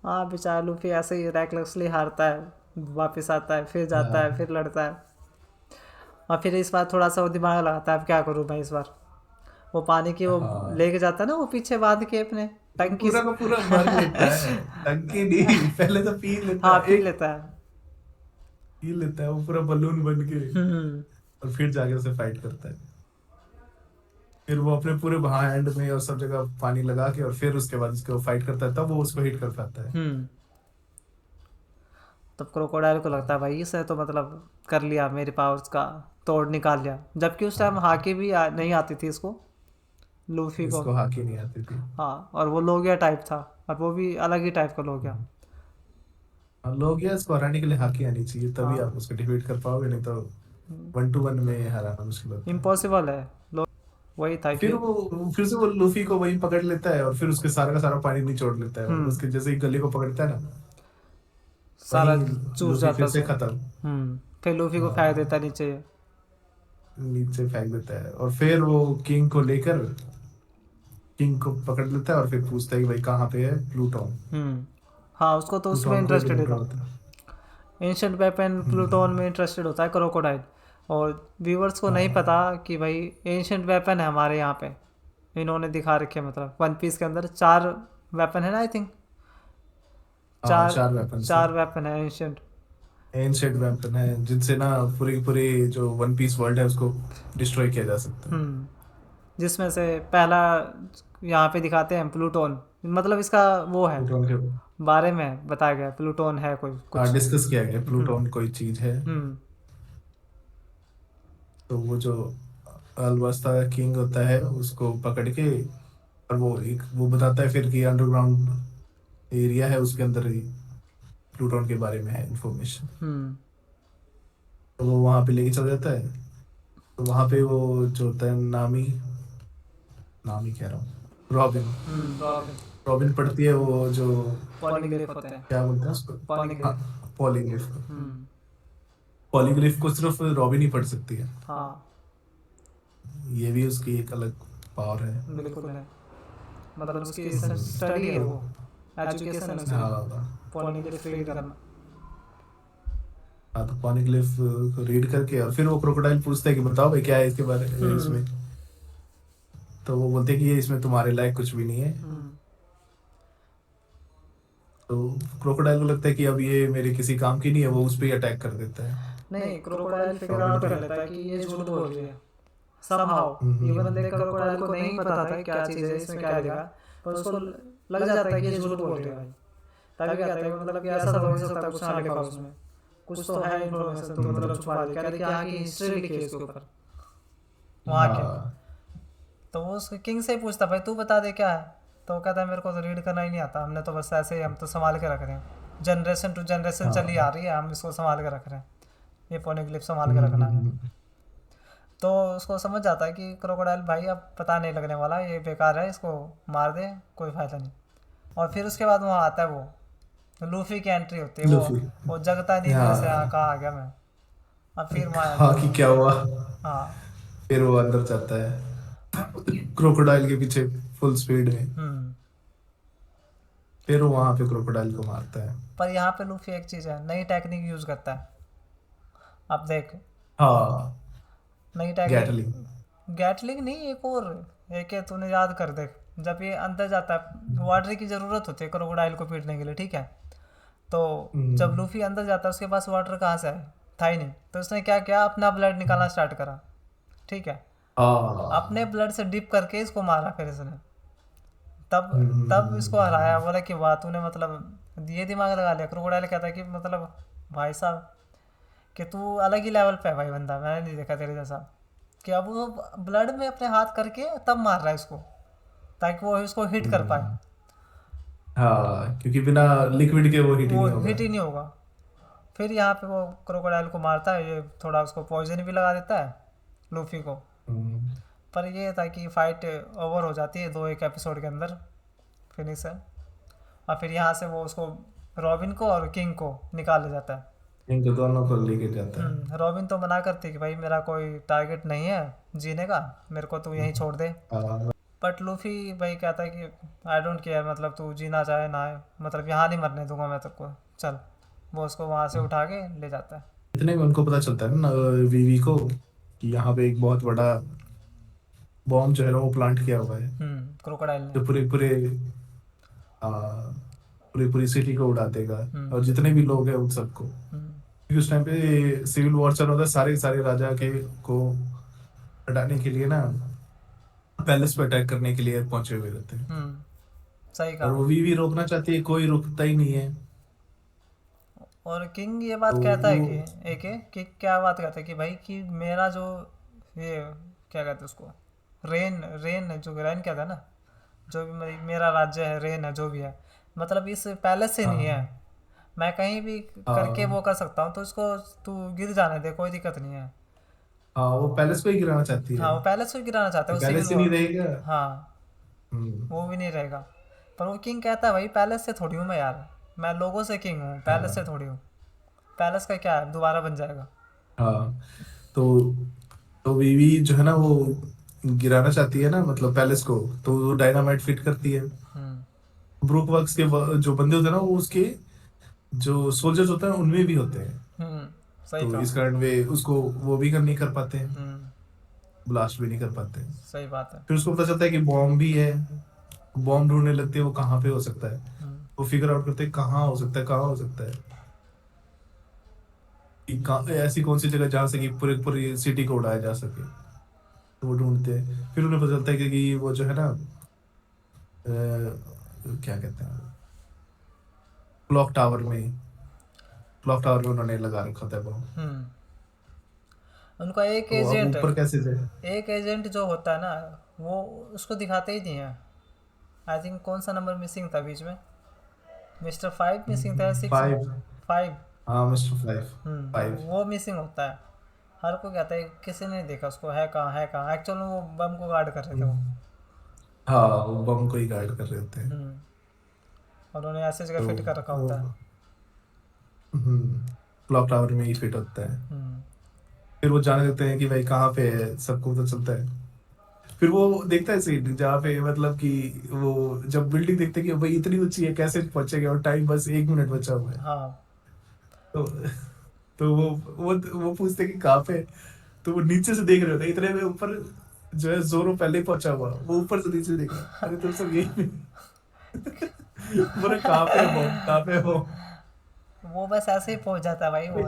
हाँ बेचारा लूफी ऐसे ही रैकलेसली हारता है, वापस आता है, फिर जाता है, हाँ फिर लड़ता है। और फिर इस बार थोड़ा सा वो दिमाग लगाता है, अब क्या करूँ भाई इस बार। वो पानी की वो हाँ, लेके जाता है ना, वो पीछे बांध के अपने टंकी पूरा से। का पूरा भर लेता है, टंकी नहीं, पहले तो पी लेता हाँ है, पी एक लेता है। पी लेता है वो पूरा बलून बन के। हम्म। और फिर जाके उसे फाइट करता है। फिर वो अपने पूरे बाएं हैंड में और सब जगह पानी लगा के, और फिर उसके बाद उसको फाइट करता है, तब वो उसको हिट कर पाता है। हम्म। तब क्रोकोडाइल को लगता है भाई इसने तो मतलब कर लिया, मेरे पावर्स का तोड़ निकाल लिया, जबकि उस टाइम हाँ, हाकी भी नहीं आती थी इसको, लूफी को। इसको हाकी नहीं आती थी। हाँ, और वो लोगिया टाइप था, और वो भी अलग ही टाइप का लोगिया। हाँ, लोग यार इसको हराने के लिए हाकी आनी चाहिए, तभी हाँ, आप उसको डिफीट कर पाओगे, नहीं तो 1-1 में हराना मुश्किल होता है। इम्पॉसिबल है। लो वही था कि फिर से वो लूफी को वही पकड़ लेता है, और फिर उसके सारा का सारा पानी निचोड़ लेता है, और हम्म, उसके जैसे ही गले को पकड़ता है ना, सारा वहीं चूस लूफी जाता फिर है से उसमें। खत्म। फिर लूफी को फेंक देता हाँ, है नीचे। नीचे फेंक देता है, और फिर वो किंग को लेकर किंग को पकड़ लेता है, और फिर पूछता है कि भाई कहाँ पे है प्लूटोन। हाँ, उसको तो उसमें प्लूटोन को ही इंटरेस्टेड ढूंढ रहा था। होता है। एंशंट वेपन प्लूटोन हम्म, में इंटरेस्टेड होता है क्रोकोडाइल। और व्यूवर्स को नहीं पता हाँ कि भाई एंशंट वेपन है हमारे यहाँ पे, इन्होंने दिखा रखे हैं, मतलब वन पीस के अंदर 4 वेपन है ना, आई थिंक। हाँ, चार 4 वेपन्स है, 4 वेपन है एंशंट। एंशिएंट वेपन है, जिनसे ना पूरी पूरी जो वन पीस वर्ल्ड है उसको डिस्ट्रॉय किया जा सकता है। जिसमें से पहला यहाँ पे दिखाते हैं प्लूटोन, मतलब इसका वो है, प्लूटोन के, बारे में बताया गया है, प्लूटोन है कोई हाँ कुछ। डिस्कस किया गया हम्म। प्लूटोन कोई चीज है। हम्म। तो वो जो अल्बस्ता का किंग होता है उसको पकड़ के, और वो बताता है फिर कि अंडरग्राउंड एरिया है, उसके अंदर ही प्लूटोन के बारे में है इंफॉर्मेशन। हम्म। तो वो वहां पे लेके चल जाता है। तो वहां पे वो जो होता है नामी, नामी कह रहा हूँ, रॉबिन। रॉबिन। रॉबिन पढ़ती है वो जो, पॉलीग्लिफ होते हैं। क्या बोलते हैं उसको, हाँ, पॉलीग्लिफ। पॉलीग्लिफ। हम्म। पॉलीग्लिफ को सिर्फ रॉबिन ही पढ़ सकती है। हाँ ये भी उसकी एक अलग पावर है। बिल्कुल है, मतलब उसकी स्टडी है तो वो, एजुकेशन है उसकी, हाँ, पॉलीग्लिफ रीड करना। हाँ, तो पॉलीग्लिफ को रीड करके, और फिर वो क्रोकोडाइल पूछता है कि बताओ भाई क्या है इसके बारे में इसमें। तो वो बोलते हैं कि ये इसमें तुम्हारे लायक कुछ भी नहीं है। हम्म। तो क्रोकोडाइल को लगता है कि अब ये मेरे किसी काम की नहीं है, वो उस पर ही अटैक कर देता है, नहीं, क्रोकोडाइल फिगर रॉबिन आउट पे। कर लेता है कि ये झूठ बोल रही है समहाउ। इवन हम्म, देख क्रोकोडाइल को नहीं पता था क्या चीज़ है इसमें, क्या लिखा, पर उसको लग जाता है कि ये झूठ बोल रही है भाई। तभी कहता है कि मतलब कि ऐसा तो हो नहीं सकता कुछ ना लिखा हो उसमें, कुछ तो है इन्फॉर्मेशन, तो मतलब छुपा रही, कह रही कि यहाँ की हिस्ट्री लिखी है इसके ऊपर, वहाँ के। हाँ तो वो उसके किंग से ही पूछता भाई तू बता दे क्या है। तो वो कहता है मेरे को तो रीड करना ही नहीं आता, हमने तो बस ऐसे ही, हम तो संभाल के रख रहे हैं, जनरेशन टू जनरेशन चली आ हाँ। रही है, हम इसको संभाल के रख रहे हैं, ये पोनिग्लिप संभाल के हम्म, रखना है। हम्म, तो उसको समझ जाता है कि क्रोकोडाइल भाई अब पता नहीं लगने वाला, ये बेकार है, इसको मार दे, कोई फायदा नहीं। और फिर उसके बाद वहाँ आता है वो लूफी की एंट्री होती है, लूफी, वो जगता है नींद में से, हाँ हाँ, कहाँ आ गया मैं। अब फिर हाँ कि क्या हुआ। हाँ। फिर वो अंदर जाता है क्रोकोडाइल के पीछे फुल स्पीड में। हम्म। फिर वो वहां पे क्रोकोडाइल को मारता है। पर यहाँ पे लूफी एक चीज़ है, नई टेक्निक यूज़ करता है। अब देख, हाँ, नई टेक्निक, गैटलिंग। गैटलिंग नहीं, एक और, एक है, तूने याद कर देख, जब ये अंदर जाता है वाटर की ज़रूरत होती है क्रोकोडाइल को पीटने के लिए, ठीक है। तो जब हम्म, लूफी अंदर जाता है उसके पास वाटर कहाँ से है, था ही नहीं, तो उसने क्या किया, अपना ब्लड निकालना स्टार्ट करा, ठीक है। अपने हाँ, ब्लड से डिप करके इसको मारा फिर इसने, तब तब इसको हराया, हम्म, बोला कि वाह तूने मतलब ये दिमाग लगा लिया। क्रोकोडाइल कहता है कि मतलब भाई साहब, कि तू अलग ही लेवल पे है भाई बंदा, मैंने नहीं देखा तेरे जैसा। कि अब वो ब्लड में अपने हाथ करके तब मार रहा है इसको, ताकि वो इसको हिट कर पाए। हाँ, क्योंकि बिना लिक्विड के वो हिट ही वो नहीं होगा। हिट ही नहीं होगा। फिर यहाँ पे वो क्रोकोडाइल को मारता है, ये थोड़ा उसको पॉइजन भी लगा देता है लूफी को। हम्म, पर ये था कि फाइट ओवर हो जाती है 2 एक एपिसोड के अंदर, फिनिश है। और फिर यहाँ से वो उसको, रॉबिन को और किंग को निकाल ले जाता है। इनको दोनों को लेके जाता है। रॉबिन तो मना करती है कि भाई मेरा कोई टारगेट नहीं है जीने का, मेरे को तू यहीं छोड़ दे। हाँ, बट लूफी भाई कहता है कि आई डोंट केयर, मतलब तू जीना चाहे ना, मतलब यहाँ नहीं मरने दूंगा मैं तेरे को, चल। वो उसको वहाँ से उठा के ले जाता है। इतने में उनको पता चलता है ना, वीवी को, कि यहाँ पे एक बहुत बड़ा बॉम्ब जो है ना वो प्लांट किया हुआ है, क्रोकोडाइल ने। जो पूरे पूरे आ, पूरी पूरी सिटी को उड़ा देगा, और जितने भी लोग हैं उन सबको। क्योंकि उस टाइम पे सिविल वॉर चल रहा था, सारे सारे राजा के को हटाने के लिए ना, पैलेस पे अटैक करने के लिए पहुंचे हुए रहते हैं। सही और कहा। वो वीवी रोकना चाहती है, कोई रुकता ही नहीं है। और किंग ये तो बात कहता है वो कि कि क्या बात कहता है कि भाई कि मेरा जो, ये क्या कहते हैं उसको, रेन रेन जो रेन कहता है ना, जो भी मेरा राज्य है, रेन है जो भी है, मतलब इस पैलेस से नहीं है, हाँ मैं कहीं भी करके हाँ वो कर सकता हूँ, तो इसको तू गिर जाने दे, कोई दिक्कत नहीं है। हाँ, वो पैलेस को ही गिराना चाहती है। हाँ, वो पैलेस को गिराना चाहता है, वो सिविल पैलेस ही नहीं वॉर। रहेगा। हाँ, हम्म, वो भी नहीं रहेगा। पर वो किंग कहता है भाई पैलेस से थोड़ी हूँ मैं यार, मैं लोगों से किंग हूँ, पैलेस से हाँ थोड़ी हूँ। पैलेस का क्या है, दोबारा बन जाएगा। हाँ। तो तो बीवी जो है ना वो गिराना चाहती है ना, मतलब पैलेस को। तो वो डायनामाइट फिट करती है। हम्म ब्रूक वर्क्स के जो बंदे होते हैं ना, वो उसके जो सोल्जर्स होते हैं उनमें भी होते हैं। हम्म सही तो इस कहा। कारण वे उसको वो भी कर नहीं कर पाते हैं, हम्म ब्लास्ट भी नहीं कर पाते हैं। सही बात है। फिर उसको पता चलता है कि बॉम्ब भी है। बॉम्ब ढूंढने लगते हैं, वो कहाँ पे हो सकता है। वो फिगर आउट करते हैं कहाँ हो सकता है, कहाँ हो सकता है, कि ऐसी कौन सी जगह जहाँ से कि पूरे पूरी सिटी को उड़ाया जा सके। तो वो ढूंढते हैं, फिर उन्हें पता चलता है कि वो जो है ना, क्या कहते हैं, क्लॉक टावर में, क्लॉक टावर में उन्होंने लगा रखा था बॉम्ब। हम्म उनका एक तो अब एजेंट, ऊपर कैसे जाए। एक एजेंट जो होता है ना, वो उसको दिखाते ही नहीं है। आई थिंक कौन सा नंबर मिसिंग था बीच में, मिस्टर 5 मिसिंग था या 6? 5। 5। हाँ, मिस्टर 5। 5। वो मिसिंग होता है। हर कोई कहता है किसी ने नहीं देखा उसको, है कहाँ है कहाँ, एक्चुअल में वो बम को गार्ड कर रहे थे वो। हाँ, वो बम को ही गार्ड कर रहे होते हैं। हम्म और उन्होंने ऐसी जगह तो फिट कर रखा वो होता है। क्लॉक टावर में ही फिट होता है। हम्म फिर वो जाने देते हैं कि भाई कहाँ पे है, सबको तो चलता है। फिर वो देखता है सीन जहाँ पे, मतलब कि वो जब बिल्डिंग देखते हैं कि भाई इतनी ऊंची है, कैसे पहुंचेंगे, और टाइम बस 1 मिनट बचा हुआ है। हाँ, तो तो वो पूछते हैं कि कहाँ पे है? तो वो नीचे से देख रहे होते हैं, इतने में ऊपर जो है जोरो पहले ही पहुंचा हुआ, वो ऊपर से नीचे देख रहा है, अरे तुम सब यही में। बोले कहाँ पे है बॉम्ब, कहाँ पे है बॉम्ब? वो बस ऐसे ही पहुंच जाता है भाई वो।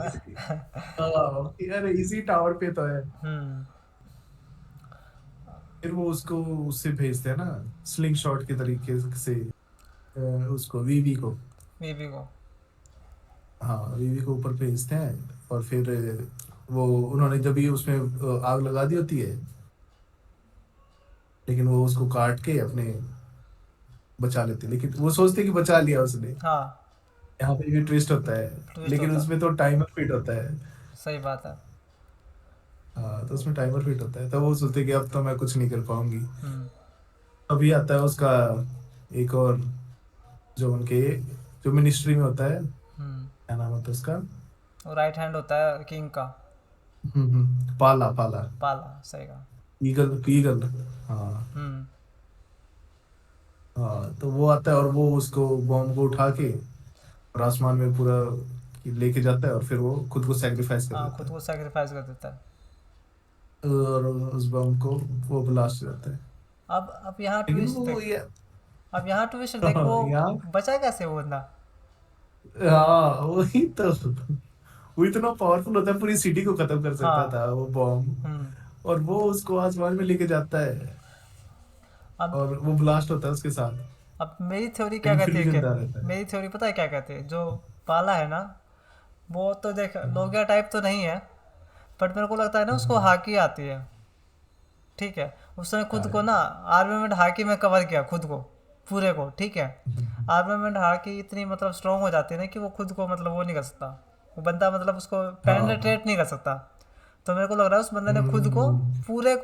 हाँ, अरे इसी टावर पे तो है। हम्म फिर वो उसको उससे भेजते हैं ना, स्लिंग शॉट के तरीके से, अ, उसको वीवी को। बीबी को। हाँ, वीवी को ऊपर भेजते हैं, और फिर वो उन्होंने जब भी उसमें आग लगा दी होती है, लेकिन वो उसको काट के अपने बचा लेते हैं। लेकिन वो सोचते हैं कि बचा लिया उसने। हाँ, यहाँ पे भी ट्विस्ट होता है, ट्विस्ट लेकिन होता। उसमें तो टाइमर फिट होता है। सही बात है। हाँ, तो उसमें टाइमर फिट होता है, तो वो सोचते हैं कि अब तो मैं कुछ नहीं कर पाऊंगी। हम्म अभी आता है उसका एक और, जो उनके जो मिनिस्ट्री में होता है, हम्म क्या नाम होता है उसका? वो राइट हैंड होता है किंग का। पाला, पाला। पाला, सही कहा। Eagle, eagle. हाँ हम्म हाँ। तो वो आता है और वो उसको बॉम्ब को उठा के और आसमान में पूरा लेके जाता है, और फिर वो खुद को सेक्रीफाइस कर हाँ, देता खुद है। को सेक्रीफाइस कर देता है। और उस बम को वो ब्लास्ट हो जाता है। अब यहाँ लेकिन ट्विस्ट वो देख। ये अब यहाँ ट्विस्ट देख, वो यहाँ, बचा कैसे वो बंदा। हाँ वही तो, वो इतना पावरफुल होता है, पूरी सिटी को खत्म कर सकता हाँ। था वो बॉम्ब। हम्म और वो उसको आसमान में लेके जाता है, अब और वो ब्लास्ट होता है उसके साथ, अब मेरी थ्योरी क्या लेकिन फिर कहती है भी क्या, जिंदा रहता है। मेरी थ्योरी पता है क्या कहती है, जो पाला है ना, वो तो देख लोगिया टाइप तो नहीं है, बट मेरे को लगता है ना उसको हाकी आती है। ठीक है, उसने खुद को हाँ ना आर्मी में हाकी में कवर किया खुद को। पूरे को, ठीक है। आर्मामेंट हाकी इतनी मतलब स्ट्रांग हो जाती है ना कि वो खुद को मतलब वो नहीं कर सकता, वो बंदा मतलब उसको पेनिट्रेट हाँ नहीं कर सकता। तो मेरे को लग रहा है उस बंदे ने खुद को पूरे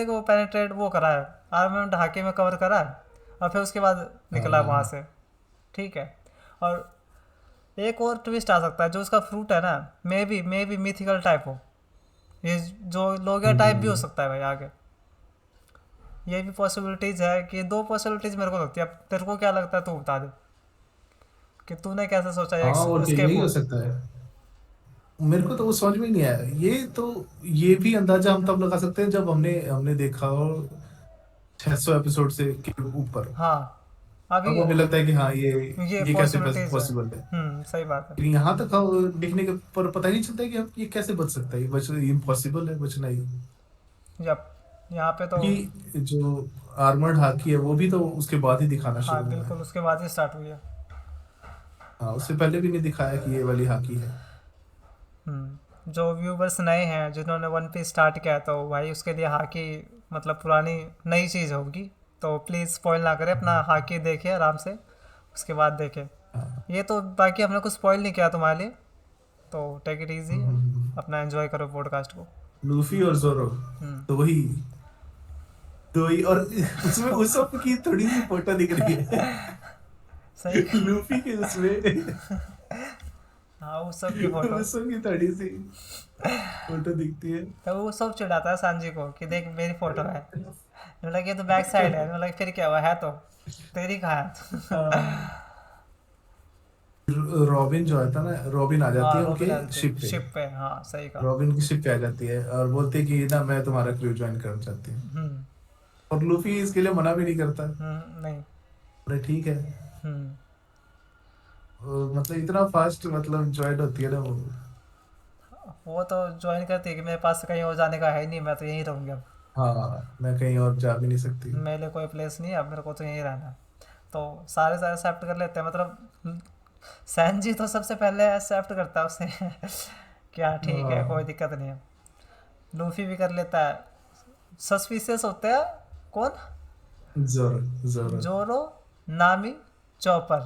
को पेनिट्रेट वो करा है, आर्मामेंट हाकी में कवर करा है, और फिर उसके बाद निकला वहाँ हाँ से, ठीक है। और एक और ट्विस्ट आ सकता है, जो उसका फ्रूट है ना, मे बी मिथिकल टाइप हो, ये जो लोगिया टाइप भी हो सकता है भाई आगे। ये भी पॉसिबिलिटीज है, कि दो पॉसिबिलिटीज मेरे को लगती है। अब तेरे को क्या लगता है, तू बता दे कि तूने कैसे सोचा हाँ, और क्या, एस्केप यही हो हो। सकता है। मेरे को तो वो समझ में ही नहीं आया ये तो। ये भी अंदाजा हम तब लगा सकते हैं जब हमने हमने देखा हो 600 एपिसोड से के ऊपर। हाँ, अभी अब हमें लगता है कि हाँ ये ये कैसे पॉसिबिलिटीज है। पॉसिबल है। सही बात है। लेकिन यहाँ तक हम देखने के पर पता ही नहीं चलता है कि अब ये कैसे बच सकता है, ये बच इम्पॉसिबल है बचना ही। जब यहाँ पे तो, क्योंकि जो आर्मर्ड हाकी है वो भी तो उसके बाद ही दिखाना हाँ शुरू हुआ बिल्कुल है। उसके बाद ही स्टार्ट हुई है। हाँ, उससे पहले भी नहीं दिखाया कि ये वाली हाकी है। जो व्यूवर्स नए हैं जिन्होंने वन पीस स्टार्ट किया, तो भाई उसके लिए हाकी मतलब पुरानी नई चीज़ होगी। तो प्लीज़ स्पॉइल ना करें, अपना हाकी देखिए आराम से, उसके बाद देखें। हाँ। ये तो बाकी हमने कुछ स्पॉइल नहीं किया तुम्हारे लिए, तो टेक इट इजी, हम्म। अपना एंजॉय करो पॉडकास्ट को। लूफी और जोरो, हम्म तो वही तो वही। और उसमें उsopp की थोड़ी सी फोटो दिख रही है सही। लूफी के उसमें हाँ उस सब की फोटो। उsopp की थोड़ी सी फोटो दिखती है। तो वो सब चिढ़ाता है सांजी को कि देख मेरी फोटो है, मतलब ये तो बैक साइड है, मतलब फिर क्या हुआ है, तो तेरी कहाँ है। हाँ, रॉबिन जो आता ना, रॉबिन आ जाती हाँ है रॉबिन उनके आ जाती शिप है पे। शिप पे, हाँ सही कहा। रॉबिन की शिप पे आ जाती है और बोलती है कि ना मैं तुम्हारा क्रू ज्वाइन करना चाहती हूँ। हम्म और लूफी इसके लिए मना भी नहीं करता। नहीं। अरे ठीक है। हम्म और मतलब इतना फास्ट मतलब ज्वाइन होती है ना वो। वो तो ज्वाइन करती है कि मेरे पास कहीं और जाने का है नहीं, मैं तो यहीं रहूँगी अब, हाँ, मैं कहीं और जा भी नहीं सकती। मेरे लिए कोई प्लेस नहीं है अब, मेरे को तो यहीं रहना है। तो सारे सारे एक्सेप्ट कर लेते हैं, मतलब सैनजी तो सबसे पहले एक्सेप्ट करता है उसे कि हाँ ठीक है कोई हाँ, दिक्कत नहीं है। लूफी भी कर लेता है। सस्पिशियस होते हैं कौन, जोरो जोरो। जोरो, नामी, चॉपर,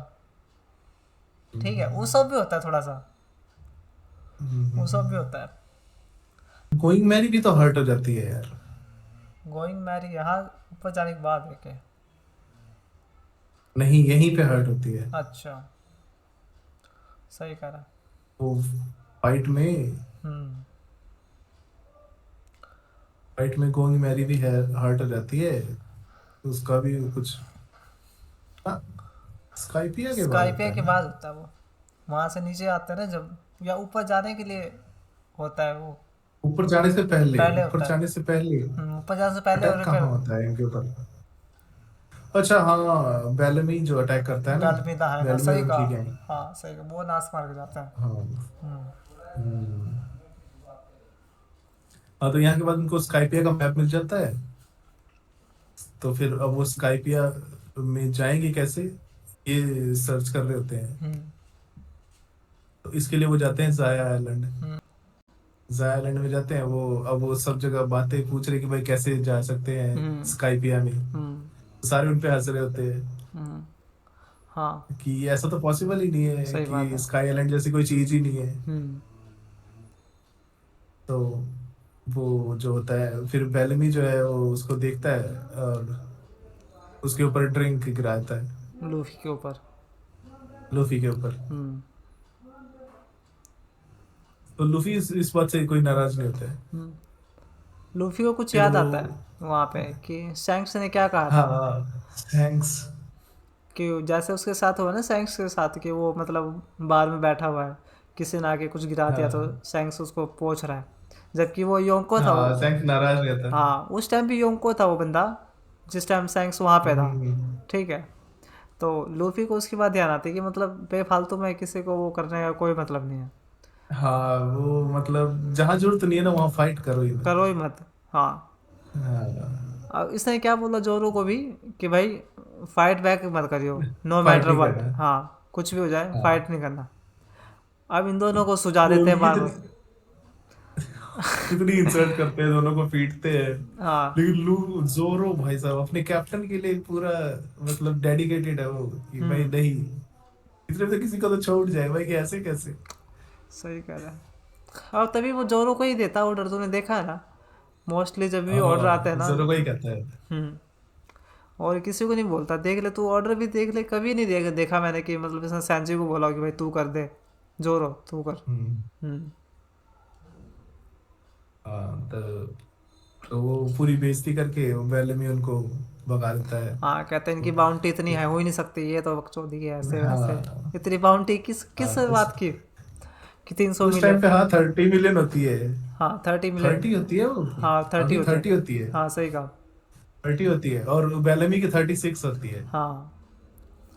ठीक है। वो सब भी होता है थोड़ा सा, वो सब भी होता है। गोइंग मैरी भी तो हर्ट हो जाती है यार। गोइंग मैरी यहाँ ऊपर जाने के बाद है क्या? नहीं, यहीं पे हर्ट होती है। अच्छा, सही कह रहा। वो फाइट में हम्म फाइट में गोइंग मैरी भी है, हर्ट हो जाती है। उसका भी कुछ, हाँ, स्काइपिया के बाद स्काइपिया होता है के ना। बाद होता है वो, वहाँ से नीचे आते हैं ना जब, या ऊपर जाने के लिए होता है वो, ऊपर जाने से पहले, पहले ऊपर होता है। जाने से पहले ऊपर जाने से पहले, अटैक और फिर कहाँ होता है इनके ऊपर। अच्छा हाँ, बेलमी जो अटैक करता है ना। बेलविदा है ना, बेलमी और सही उनकी कहा। गैंग। हाँ सही कहा, वो नाश मार के जाता है। हाँ। हम्म हम्म। हाँ, तो यहाँ के बाद उनको स्काइपिया का मैप मिल जाता है। तो फिर अब वो स्काइपिया में जाएंगे कैसे, ये सर्च कर रहे होते हैं। हम्म तो इसके लिए वो जाते हैं जाया आइलैंड। हम्म जाया आइलैंड में जाते हैं वो, अब वो सब जगह बातें पूछ रहे कि भाई कैसे जा सकते हैं हम्म स्काइपिया में। हम्म सारे उन पे हंस रहे होते हैं हम्म, हाँ कि ऐसा तो पॉसिबल ही नहीं है सही बात कि है। स्काई आइलैंड जैसी कोई चीज ही नहीं है। हम्म तो वो जो होता है फिर बेलमी जो है वो उसको देखता है और उसके ऊपर ड्रिंक गिराता है, लूफी के ऊपर। लूफी के ऊपर। हम्म तो लूफी इस बात से कोई नाराज नहीं होता है। हम्म लूफी को कुछ फिर याद वो, आता है वहाँ पे कि सैंक्स ने क्या कहा था, हाँ, थैंक्स। कि जैसे उसके साथ हुआ ना सैंक्स के साथ, कि वो मतलब बार में बैठा हुआ है, किसी ने आके कुछ गिरा दिया तो हाँ सैंक्स उसको पोंछ रहा है, जबकि वो योंको था हाँ, वो। थैंक्स नाराज नहीं होता। हाँ उस टाइम भी योंको था वो बंदा, जिस टाइम सैंक्स वहाँ पे था, हम्म। ठीक है। तो लूफी को उसकी बात ध्यान आती है कि मतलब बेफालतू में किसी को वो करने का कोई मतलब नहीं है, हाँ, वो मतलब जहाँ जरूरत नहीं है ना वहाँ फाइट करो ही मत। करो ही मत। हाँ, हाँ, अब इसने क्या बोला जोरू को भी, कि भाई फाइट बैक मत करियो, नो फाइट मैटर नहीं व्हाट, करना। हाँ कुछ भी हो जाए हाँ, फाइट नहीं करना। अब इन दोनों को सुझा वो देते हैं उनकी बार इतनी बार। कितनी इंसल्ट करते हैं, दोनों को पीटते हैं। हाँ लेकिन लू जोरो भाई साहब अपने कैप्टन के लिए पूरा मतलब डेडिकेटेड है वो, कि भाई हम्म नहीं, इतने में तो किसी को तो छूट जाए भाई, कि ऐसे कैसे। सही कह रहा है। और तभी वो जोरो को ही देता ऑर्डर, तूने देखा है ना, मोस्टली जब भी ऑर्डर आते हैं हाँ ना। जोरो को ही कहता है। हम्म और किसी को नहीं बोलता। देख ले तू, ऑर्डर भी देख ले, कभी नहीं देखा मैंने कि मतलब इसने सैनजी को बोला हो कि भाई तू कर दे, जोरो तू कर। हम्म। हम्म हाँ तो वो पूरी बेइज्जती करके वो बेलमी उनको भगा देता है। हाँ, कहते हैं इनकी बाउंटी इतनी है, हो ही नहीं सकती, ये तो बकचोदी है, ऐसे वैसे। हाँ इतनी बाउंटी किस किस हाँ बात की, कि 300 उस टाइम मिलियन। पे हाँ 30 मिलियन होती है। हाँ 30 मिलियन। 30 होती है वो, हाँ 30 अभी होते 30 हैं। होती है। हाँ सही कहा। 30 होती है और बेलमी की 36 होती है। हाँ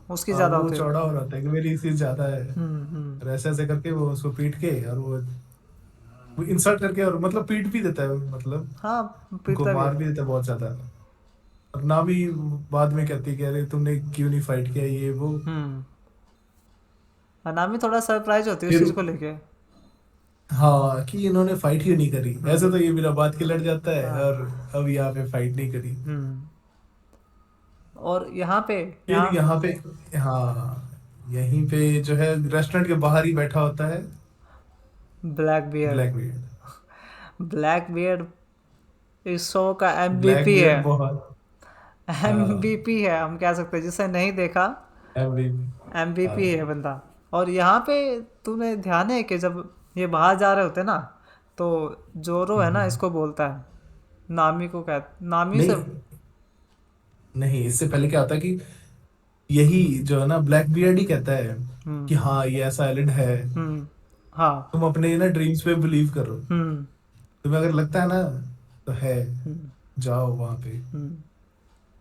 उसकी हाँ ज़्यादा वो होती है। चौड़ा हो रहा था कि मेरी इसी ज्यादा है। हम्म। और ऐसे ऐसे करके वो उसको पीट के, और वो इंसल्ट करके, और मतलब पीट भी देता है, मतलब हाँ उनको पीटता भी मार है। भी देता है बहुत ज्यादा। और ना भी बाद में कहती है कि अरे तुमने क्यों नहीं फाइट किया, ये वो। हम्म अनामी थोड़ा सरप्राइज होती है उस फिर चीज़ को लेके। हाँ, कि इन्होंने फाइट क्यों नहीं करी, ऐसे हम्म तो ये बिना बात के लड़ जाता है, हाँ और अब यहाँ पे फाइट नहीं करी। हम्म और यहाँ पे, फिर यहाँ यहाँ पे, हाँ यहीं पे जो है रेस्टोरेंट के बाहर ही बैठा होता है black beard. Black beard. Black beard इस शो का ब्लैक एमवीपी है। बियर्ड बहुत, हाँ एमवीपी है, हम कह सकते हैं, जिसे नहीं देखा एवरीथिंग। एमवीपी है हाँ बंदा। और यहाँ पे तूने ध्यान है कि जब ये बाहर जा रहे होते हैं ना, तो जोरो है ना, हम्म। इसको बोलता है, नामी को कह, नामी से। नहीं नहीं, इससे पहले क्या होता है कि यही जो है ना ब्लैक बियर्ड ही कहता है हम्म कि हाँ ये ऐसा आइलैंड है, हाँ तुम अपने ना ड्रीम्स पे बिलीव करो, हम्म तुम्हें अगर लगता है ना तो है, हम्म जाओ वहां पे। हम्म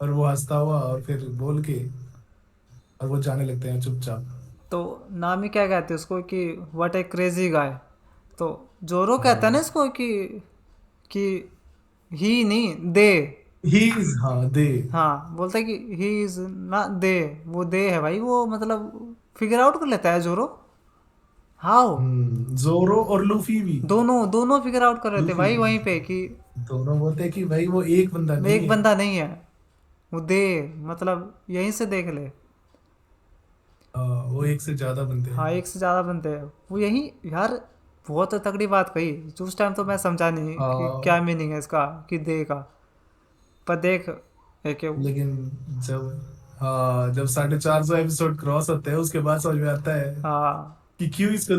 और वो हंसता हुआ और फिर बोल के, और वो जाने लगते हैं चुपचाप। तो नामी क्या कहते हैं उसको कि व्हाट ए क्रेजी गाय। तो जोरो कहता है ना हाँ इसको कि ही नहीं दे। ही इज, हाँ दे। हाँ बोलता है कि ही इज ना दे, वो दे है भाई, वो मतलब फिगर आउट कर लेता है जोरो। हाउ, जोरो और लूफी भी। दोनों दोनों फिगर आउट कर रहे थे लूफी भाई वहीं पे कि दोनों बोलते हैं कि भाई वो एक बंदा नहीं एक है। बंदा नहीं है, वो दे, मतलब यहीं से देख ले। वो एक से ज्यादा बंदे हाँ हैं। एक से ज़्यादा बंदे हैं वो यहीं। यार बहुत तगड़ी बात कही। उस टाइम तो मैं समझा नहीं कि क्या हाँ मीनिंग है इसका, कि दे का। पर देख एक, लेकिन जब, हाँ जब 450 एपिसोड क्रॉस होते हैं उसके बाद समझ में आता है हाँ कि क्यों इसको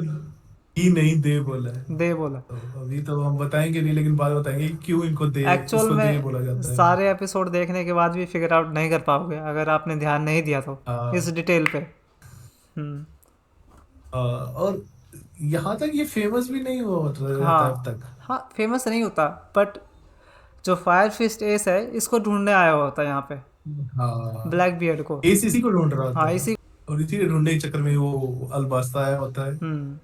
ही नहीं दे बोला है। दे बोला। तो अभी तो हम बताएंगे नहीं, लेकिन बाद में बताएंगे कि क्यों इनको दे, एक्चुअल इसको दे बोला में जाता है। सारे एपिसोड देखने के बाद भी फिगर आउट नहीं कर पाओगे अगर आपने ध्यान नहीं दिया तो इस हाँ डिटेल पे। हम्म और यहाँ तक ये फेमस भी नहीं हुआ रहता है अब हाँ तक। हाँ फेमस नहीं होता, बट जो फायर फिस्ट एस है इसको ढूंढने आया हुआ होता है यहाँ पे, हाँ ब्लैक बियर्ड को। एस इसी को ढूंढ रहा हाँ होता है, इसी। और इसी के ढूंढने के चक्कर में वो अल्बास्ता आया होता है, हम्म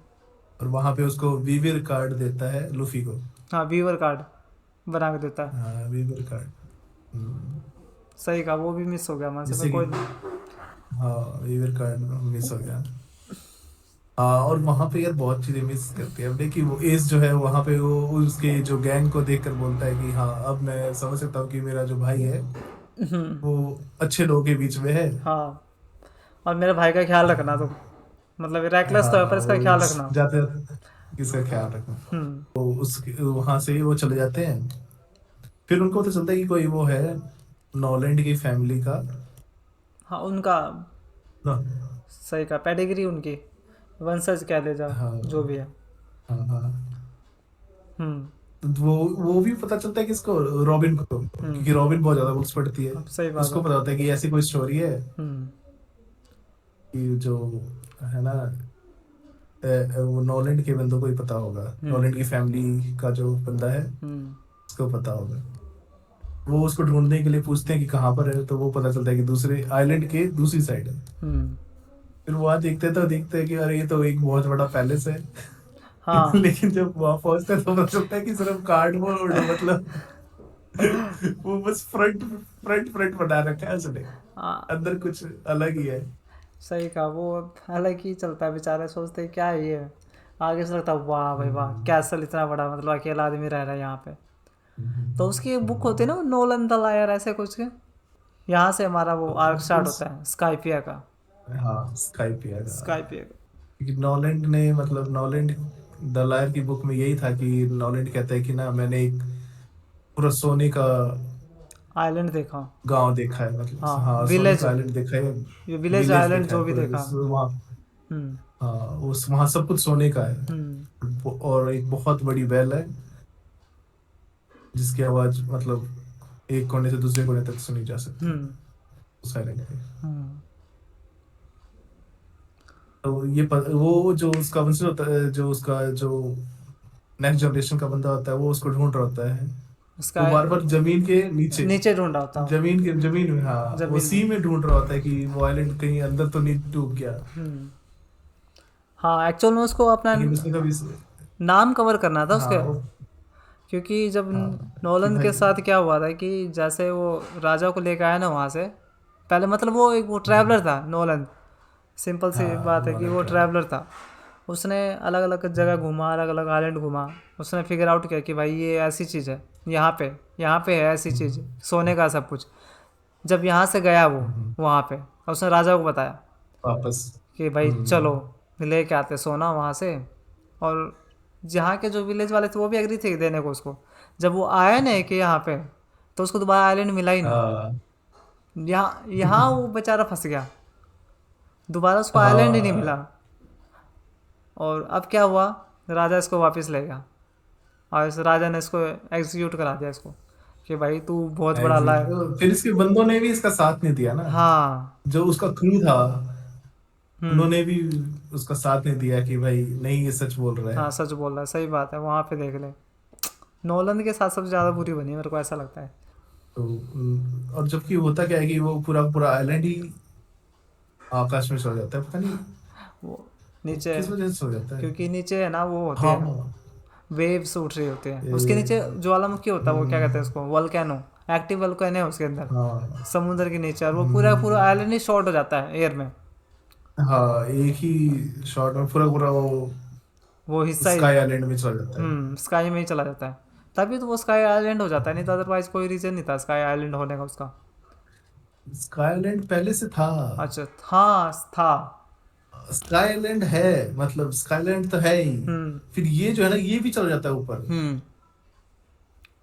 और वहां पे उसको वीवर कार्ड देता है लूफी को। हाँ वीवर कार्ड बना के देता है। हाँ वीवर कार्ड। सही कहा, वो भी मिस हो गया हमारे से, पर जिससे कि, कोई नहीं। हाँ वीवर कार्ड मिस हो गया। हाँ और वहां पे यार बहुत चीजें मिस करती है अब, देखिए वो एस जो है वहां पे वो उसके जो गैंग को देखकर बोलता है कि हाँ अब मैं समझ सकता हूँ कि मेरा जो भाई है वो अच्छे लोगों के बीच में है। हाँ और मेरे भाई का ख्याल रखना तुम, मतलब रैकलेस तो है पर हाँ इसका वो ख्याल रखना। जाते किसका ख्याल रखना। हम्म तो उस वहां से ही वो चले जाते हैं। फिर उनको पता चलता है कि कोई वो है नॉलैंड की फैमिली का हाँ उनका, ना। सही कहा, पेडिग्री उनकी, वंशज कह ले जा, हाँ जो भी है। हाँ हाँ। हम्म तो वो भी पता चलता है किसको, रॉबिन को, क्योंकि रॉबिन बहुत ज्यादा बुक्स पढ़ती है। अब सही बात उसको है। पता होता है कि ऐसी कोई स्टोरी है हम्म कि जो है ना, वो नॉलैंड के बंदों को ही पता होगा, हम्म नॉलैंड की फैमिली का जो बंदा है हम्म उसको पता होगा। वो उसको ढूंढने के लिए पूछते हैं कि कहाँ पर है, तो वो पता चलता है कि दूसरे आइलैंड के दूसरी साइड है। हम्म फिर वहां देखते हैं तो देखते हैं कि अरे ये तो एक बहुत बड़ा पैलेस है। हाँ लेकिन जब वहां पहुंचते हैं तो पता चलता है कि सिर्फ कार्डबोर्ड, मतलब वो बस फ्रंट फ्रंट फ्रंट बना रखा है उसने, हाँ अंदर कुछ अलग ही है। सही कहा, वो अलग ही चलता है बेचारा, सोचते हैं क्या है ये, आगे से लगता है वाह भाई वाह, कैसल इतना बड़ा, मतलब अकेला आदमी रह रहा है यहाँ पे। तो उसकी एक बुक होती है ना, नोलन द लायर ऐसे कुछ के, यहाँ से हमारा वो आर्क स्टार्ट उस होता है स्काइपिया का। हाँ स्काइपिया का। स्काइपिया का। क्योंकि नॉलैंड ने मतलब नॉलैंड द लायर की बुक में यही था कि नॉलैंड कहता है कि ना मैंने एक पूरा सोने का आइलैंड देखा। गांव देखा है, मतलब हाँ हाँ सोने विलेज, का आइलैंड देखा है, ये विलेज विलेज आइलैंड देखा जो है भी पूरा, देखा। वहाँ हम्म। हाँ उस वहाँ सब कुछ सोने का है। हम्म। और एक बहुत बड़ी बैल है जिसकी आवाज मतलब एक कोने से दूसरे कोने तक सुनी जा सकती है हम्म। उस आइलैंड पे। हम्म। तो वो जो उसका वंशज होता है, जो उसका जो नेक्स्ट जनरेशन का बंदा होता है, वो उसको ढूंढ रहा होता है। उसका वो बार बार जमीन के नीचे, नीचे ढूंढा होता हूँ। जमीन में, हाँ वो जमीन सी में। में ढूंढ रहा होता है कि वो आइलैंड कहीं अंदर तो नहीं डूब गया। हम्म। हाँ एक्चुअल में उसको अपना लेकिन उसने कभी नाम कवर करना था हाँ उसके, क्योंकि जब हाँ कि नोलन के भाई साथ क्या हुआ था कि जैसे वो राजा को लेकर आया ना वहाँ से, पहले मतलब वो एक वो ट्रैवलर था नोलन। सिंपल सी हाँ बात है कि वो ट्रैवलर था। उसने अलग अलग जगह घूमा, अलग अलग आइलैंड घूमा। उसने फिगर आउट किया कि भाई ये ऐसी चीज़ है, यहाँ पे है ऐसी चीज़, सोने का सब कुछ। जब यहाँ से गया वो वहाँ पे, और उसने राजा को बताया वापस। कि भाई चलो ले के आते सोना वहाँ से। और जहाँ के जो विलेज वाले थे वो भी एग्री थे देने को उसको। जब वो आया ना कि यहाँ पे, तो उसको दोबारा आइलैंड मिला ही नहीं। हाँ यहाँ यहाँ वो बेचारा फंस गया, दोबारा उसको आइलैंड ही नहीं मिला। हाँ और अब क्या हुआ, राजा इसको वापस ले गया, और इस राजा ने इसको एग्जीक्यूट करा दिया इसको, कि भाई तू बहुत बड़ा लाए। फिर इसके बंदों ने भी इसका साथ नहीं दिया ना, हाँ। जो उसका क्रू था हम्म। उन्होंने भी उसका साथ नहीं दिया कि भाई नहीं ये सच बोल रहा हाँ है। सच बोल रहा है, सही बात है, वहाँ पे देख ले। नोलन के साथ सबसे ज़्यादा बुरी बनी मेरे को ऐसा लगता है। तो और जबकि होता क्या है कि वो पूरा पूरा आइलैंड ही आकाश में सो जाता है, पता नहीं वो वो नीचे, किस वजह से सो जाता है। क्योंकि नीचे है ना वो होती हाँ है, हाँ वेव्स उठ रही होती है उसके ए, नीचे। ज्वालामुखी होता है वो, क्या कहते हैं हम्म, उसको, वोल्केनो। एक्टिव वोल्केनो है उसके अंदर, हाँ समुद्र के नीचे। और वो पूरा पूरा हम्म, आइलैंड ही शॉर्ट हो जाता है एयर में। हाँ एक ही शॉट में पूरा पूरा वो वो हिस्सा ही स्काई आइलैंड में चला जाता है। स्काई में ही चला जाता है। तभी तो वो स्काई आइलैंड हो जाता है, नहीं तो अदरवाइज कोई रीज़न नहीं था स्काई आइलैंड होने का उसका। स्काई आइलैंड पहले से था। अच्छा हाँ था। स्काई आइलैंड है, मतलब स्काई आइलैंड तो है ही। हम्म। फिर ये जो है ना ये भी चला जाता है ऊपर। हम्म।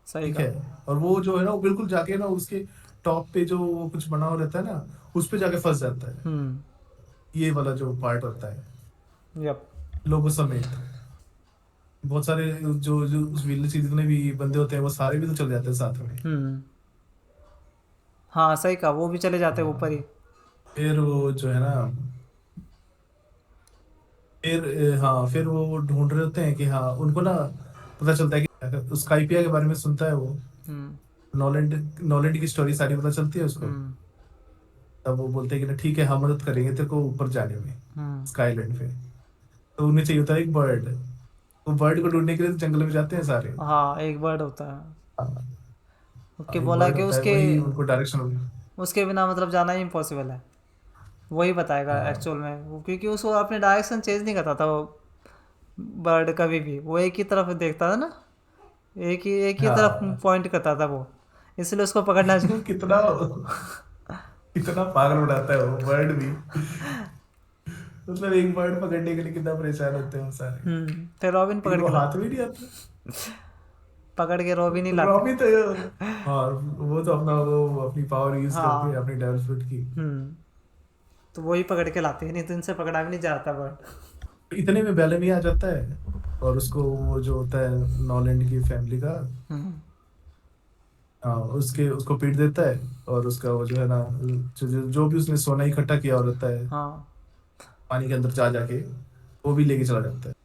सही ठीक कहा। है। और वो जो है ना वो बिल्कुल जाके ना उसके टॉप पे जो वो कुछ बना हुआ रहता है ना, उस पे जाके फंस जाता है। हम्म। ये वाला जो पार्ट होता है यप। लोगों समेत, बहुत सारे जो जो उस विलेज के जितने भी बंदे होते हैं वो सारे भी तो चले जाते हैं साथ में। हम्म। हाँ सही कहा, वो भी चले जाते हैं ऊपर ही। हाँ फिर वो जो है ना, फिर हाँ फिर वो ढूंढ रहे होते हैं कि हाँ उनको ना पता चलता है कि उस स्काइपिया के बारे में सुनता है वो। हम्म। नॉलैंड नॉलैंड की स्टोरी सारी पता चलती है उसको। हम्म। तब वो बोलते हैं कि ना ठीक है हम मदद करेंगे तेरे को ऊपर जाने में, हम्म। स्काईलैंड पे। तो उन्हें चाहिए होता है एक बर्ड। वो बर्ड को ढूंढने के लिए जंगल में जाते हैं सारे। हाँ एक बर्ड होता है। हाँ उसके एक बोला बर्ड कि होता है, उसके वही उनको डायरेक्शन। उसके बिना मतलब जाना ही इम्पॉसिबल है। वही बताएगा हाँ एक्चुअल में वो, क्योंकि उसको अपने डायरेक्शन चेंज नहीं करता था वो बर्ड कभी भी। वो एक ही तरफ देखता था ना, एक ही तरफ हाँ पॉइंट करता था वो, इसलिए उसको पकड़ना चाहिए। कितना कितना पागल उड़ाता है वो बर्ड भी, मतलब एक बर्ड पकड़ने के लिए कितना परेशान होते हैं वो सारे। फिर रॉबिन लेकिन पकड़ वो के हाथ में नहीं आता। पकड़ के रॉबिन ही लाते। रॉबी तो हाँ वो तो अपना वो अपनी पावर यूज करके हाँ। अपनी डेवल फ्रूट की। तो वही पकड़ के लाते हैं, नहीं तो इनसे पकड़ा भी नहीं जाता बर्ड। इतने में बेलेमी आ जाता है और उसको वो जो होता है नॉलैंड की फैमिली का, हम्म। हाँ उसके उसको पीट देता है। और उसका वो जो है ना जो भी उसने सोना इकट्ठा किया होता है हाँ पानी के अंदर जा जाके, वो भी लेके चला जाता है।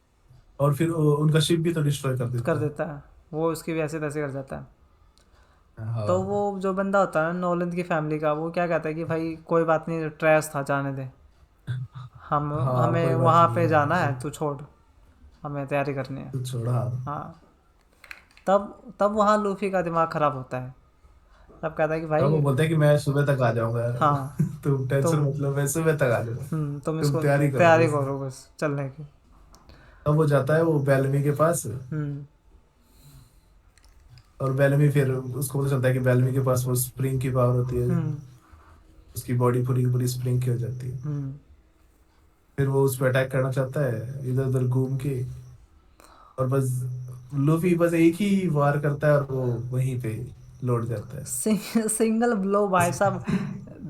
और फिर उनका शिप भी तो डिस्ट्रॉय कर कर देता है। देता है, वो उसकी भी ऐसे तैसे कर जाता है। तो वो हाँ जो बंदा होता है ना नॉलेंज की फैमिली का, वो क्या कहता है कि भाई कोई बात नहीं, ट्रैश था जाने दे, हम हाँ हमें कोई बात वहाँ नहीं पे है जाना तो है, तू छोड़, हमें तैयारी करनी है। तू छोड़ा। हाँ। तब वहाँ लूफी का दिमाग ख़राब होता है। तब कहता है कि तब वो भाई बोलता है कि मैं सुबह तक आ जाऊंगा। हाँ तुम टेंशन तुम मतलब मैं सुबह तक आ जाऊंगा, तुम तुम इसको तैयारी करो तैयारी बस। करो बस चलने की। अब वो जाता है वो बेलमी के पास, हम्म और बेलमी फिर उसको पता चलता है कि बेलमी के पास वो स्प्रिंग की पावर होती है, हम्म उसकी बॉडी पूरी की पूरी स्प्रिंग की हो जाती है। हम्म फिर वो उस पर अटैक करना चाहता है इधर उधर घूम के, और बस लूफी बस एक ही वार करता है और वो वहीं पे लौट जाता है। सिंगल ब्लो भाई साहब,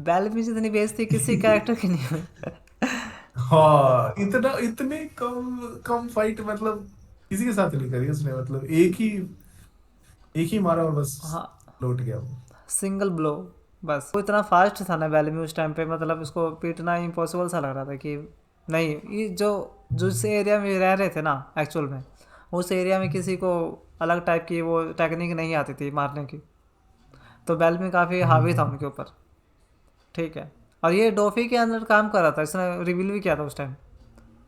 बेलमी जितनी बेइज्जती किसी कैरेक्टर की नहीं हुई। हाँ, इतना इतने कम कम फाइट मतलब किसी के साथ नहीं करी उसने, मतलब एक ही मारा और बस हाँ, लौट गया वो। सिंगल ब्लो बस। वो इतना फास्ट था ना बेलमी उस टाइम पे, मतलब उसको पीटना इम्पॉसिबल सा लग रहा था कि नहीं, ये जो जिस एरिया में रह रहे थे ना एक्चुअल में, उस एरिया में किसी को अलग टाइप की वो टेक्निक नहीं आती थी मारने की। तो बेलमी काफ़ी हावी था हम्म। उनके ऊपर। ठीक है। और ये डोफी के अंदर काम कर रहा था, इसने रिवील भी किया था उस टाइम,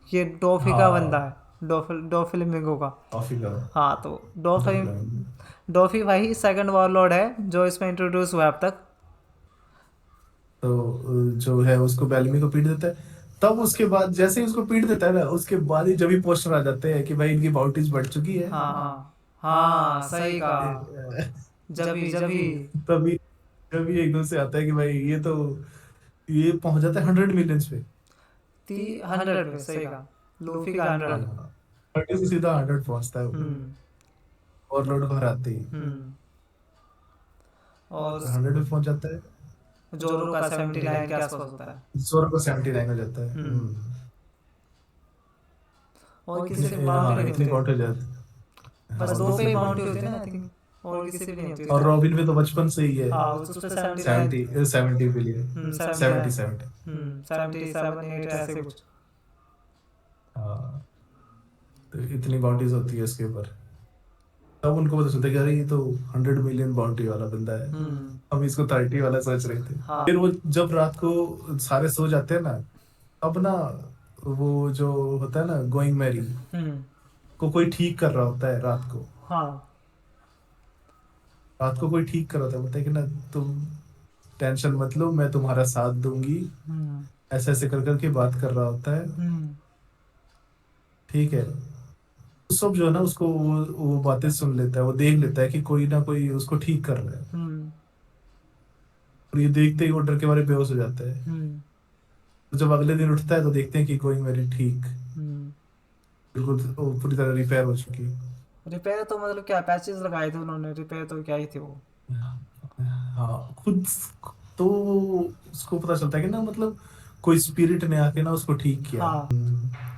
ये डोफी का बंदा हाँ, है, डोफिलिमिंगो का। कॉफी का हाँ तो डोफी, डेवलपमेंट। डोफी भाई सेकंड वॉरलॉर्ड है जो इसमें इंट्रोड्यूस हुआ है अब तक। तो जो है उसको बेलमी को पीट देता है। तब उसके बाद जैसे ही उसको पीट देता है ना, उसके बाद ही जब भी पोस्टर आ जाते हैं कि भाई इनकी बाउंटीज बढ़ चुकी है। हाँ हाँ हाँ, सही कहा। जभी जभी तभी तभी एकदम से आता है कि भाई ये पहुंच जाता है 100 मिलियंस पे। 100 पे, सही कहा। लूफी का 100। हाँ, 30 से सीधा 100 पहुंचता है वो, हम्म ओवरलोड को हराते ही हम्म और 100 पे पहुंच जाता है। जोरो का 79 के आसपास होता है। जोर को 79 हो जाता है। हम्म और किसी पे इतने, बाउंड्री हाँ, भी नहीं इतनी होती, बाउंड हो जाती है। बस हाँ, दो पे किसी ही पे नहीं बाउंड्री होती है होती। ना आई थिंक, और किसी पे नहीं होती और उतनी। रॉबिन पे तो बचपन से ही है। हाँ उस पे 79। 70 बिलियन, 79। 70। 77 8 ऐसे कुछ। हाँ, तो इतनी बाउंड्रीज होती है इसके ऊपर। तब उनको पता चलता है कि अरे ये तो 100 मिलियन बाउंड्री वाला बंदा है, हम्म हम इसको 30 वाला सोच रहे थे। हाँ फिर वो जब रात को सारे सो जाते हैं ना, अब ना वो जो होता है ना गोइंग मैरी हम्म को कोई ठीक कर रहा होता है रात को। हाँ रात को कोई ठीक कर रहा होता है, बोलता है कि ना तुम टेंशन मत लो, मैं तुम्हारा साथ दूंगी, हम्म ऐसे ऐसे कर करके बात कर रहा होता है। हम्म ठीक है, तो सब जो है ना उसको वो बातें सुन लेता है, वो देख लेता है कि कोई ना कोई उसको ठीक कर रहा है। हम्म और ये देखते ही वो डर के मारे बेहोश हो जाता है। हम्म तो जब अगले दिन उठता है तो देखते हैं कि गोइंग मैरी ठीक, हम्म बिल्कुल वो पूरी तरह रिपेयर हो चुकी है। रिपेयर तो मतलब क्या, पैचेस लगाए थे उन्होंने, रिपेयर तो क्या ही थे वो। हाँ, खुद तो उसको पता चलता है कि ना मतलब कोई स्पिरिट ने आके ना उसको ठीक किया। हाँ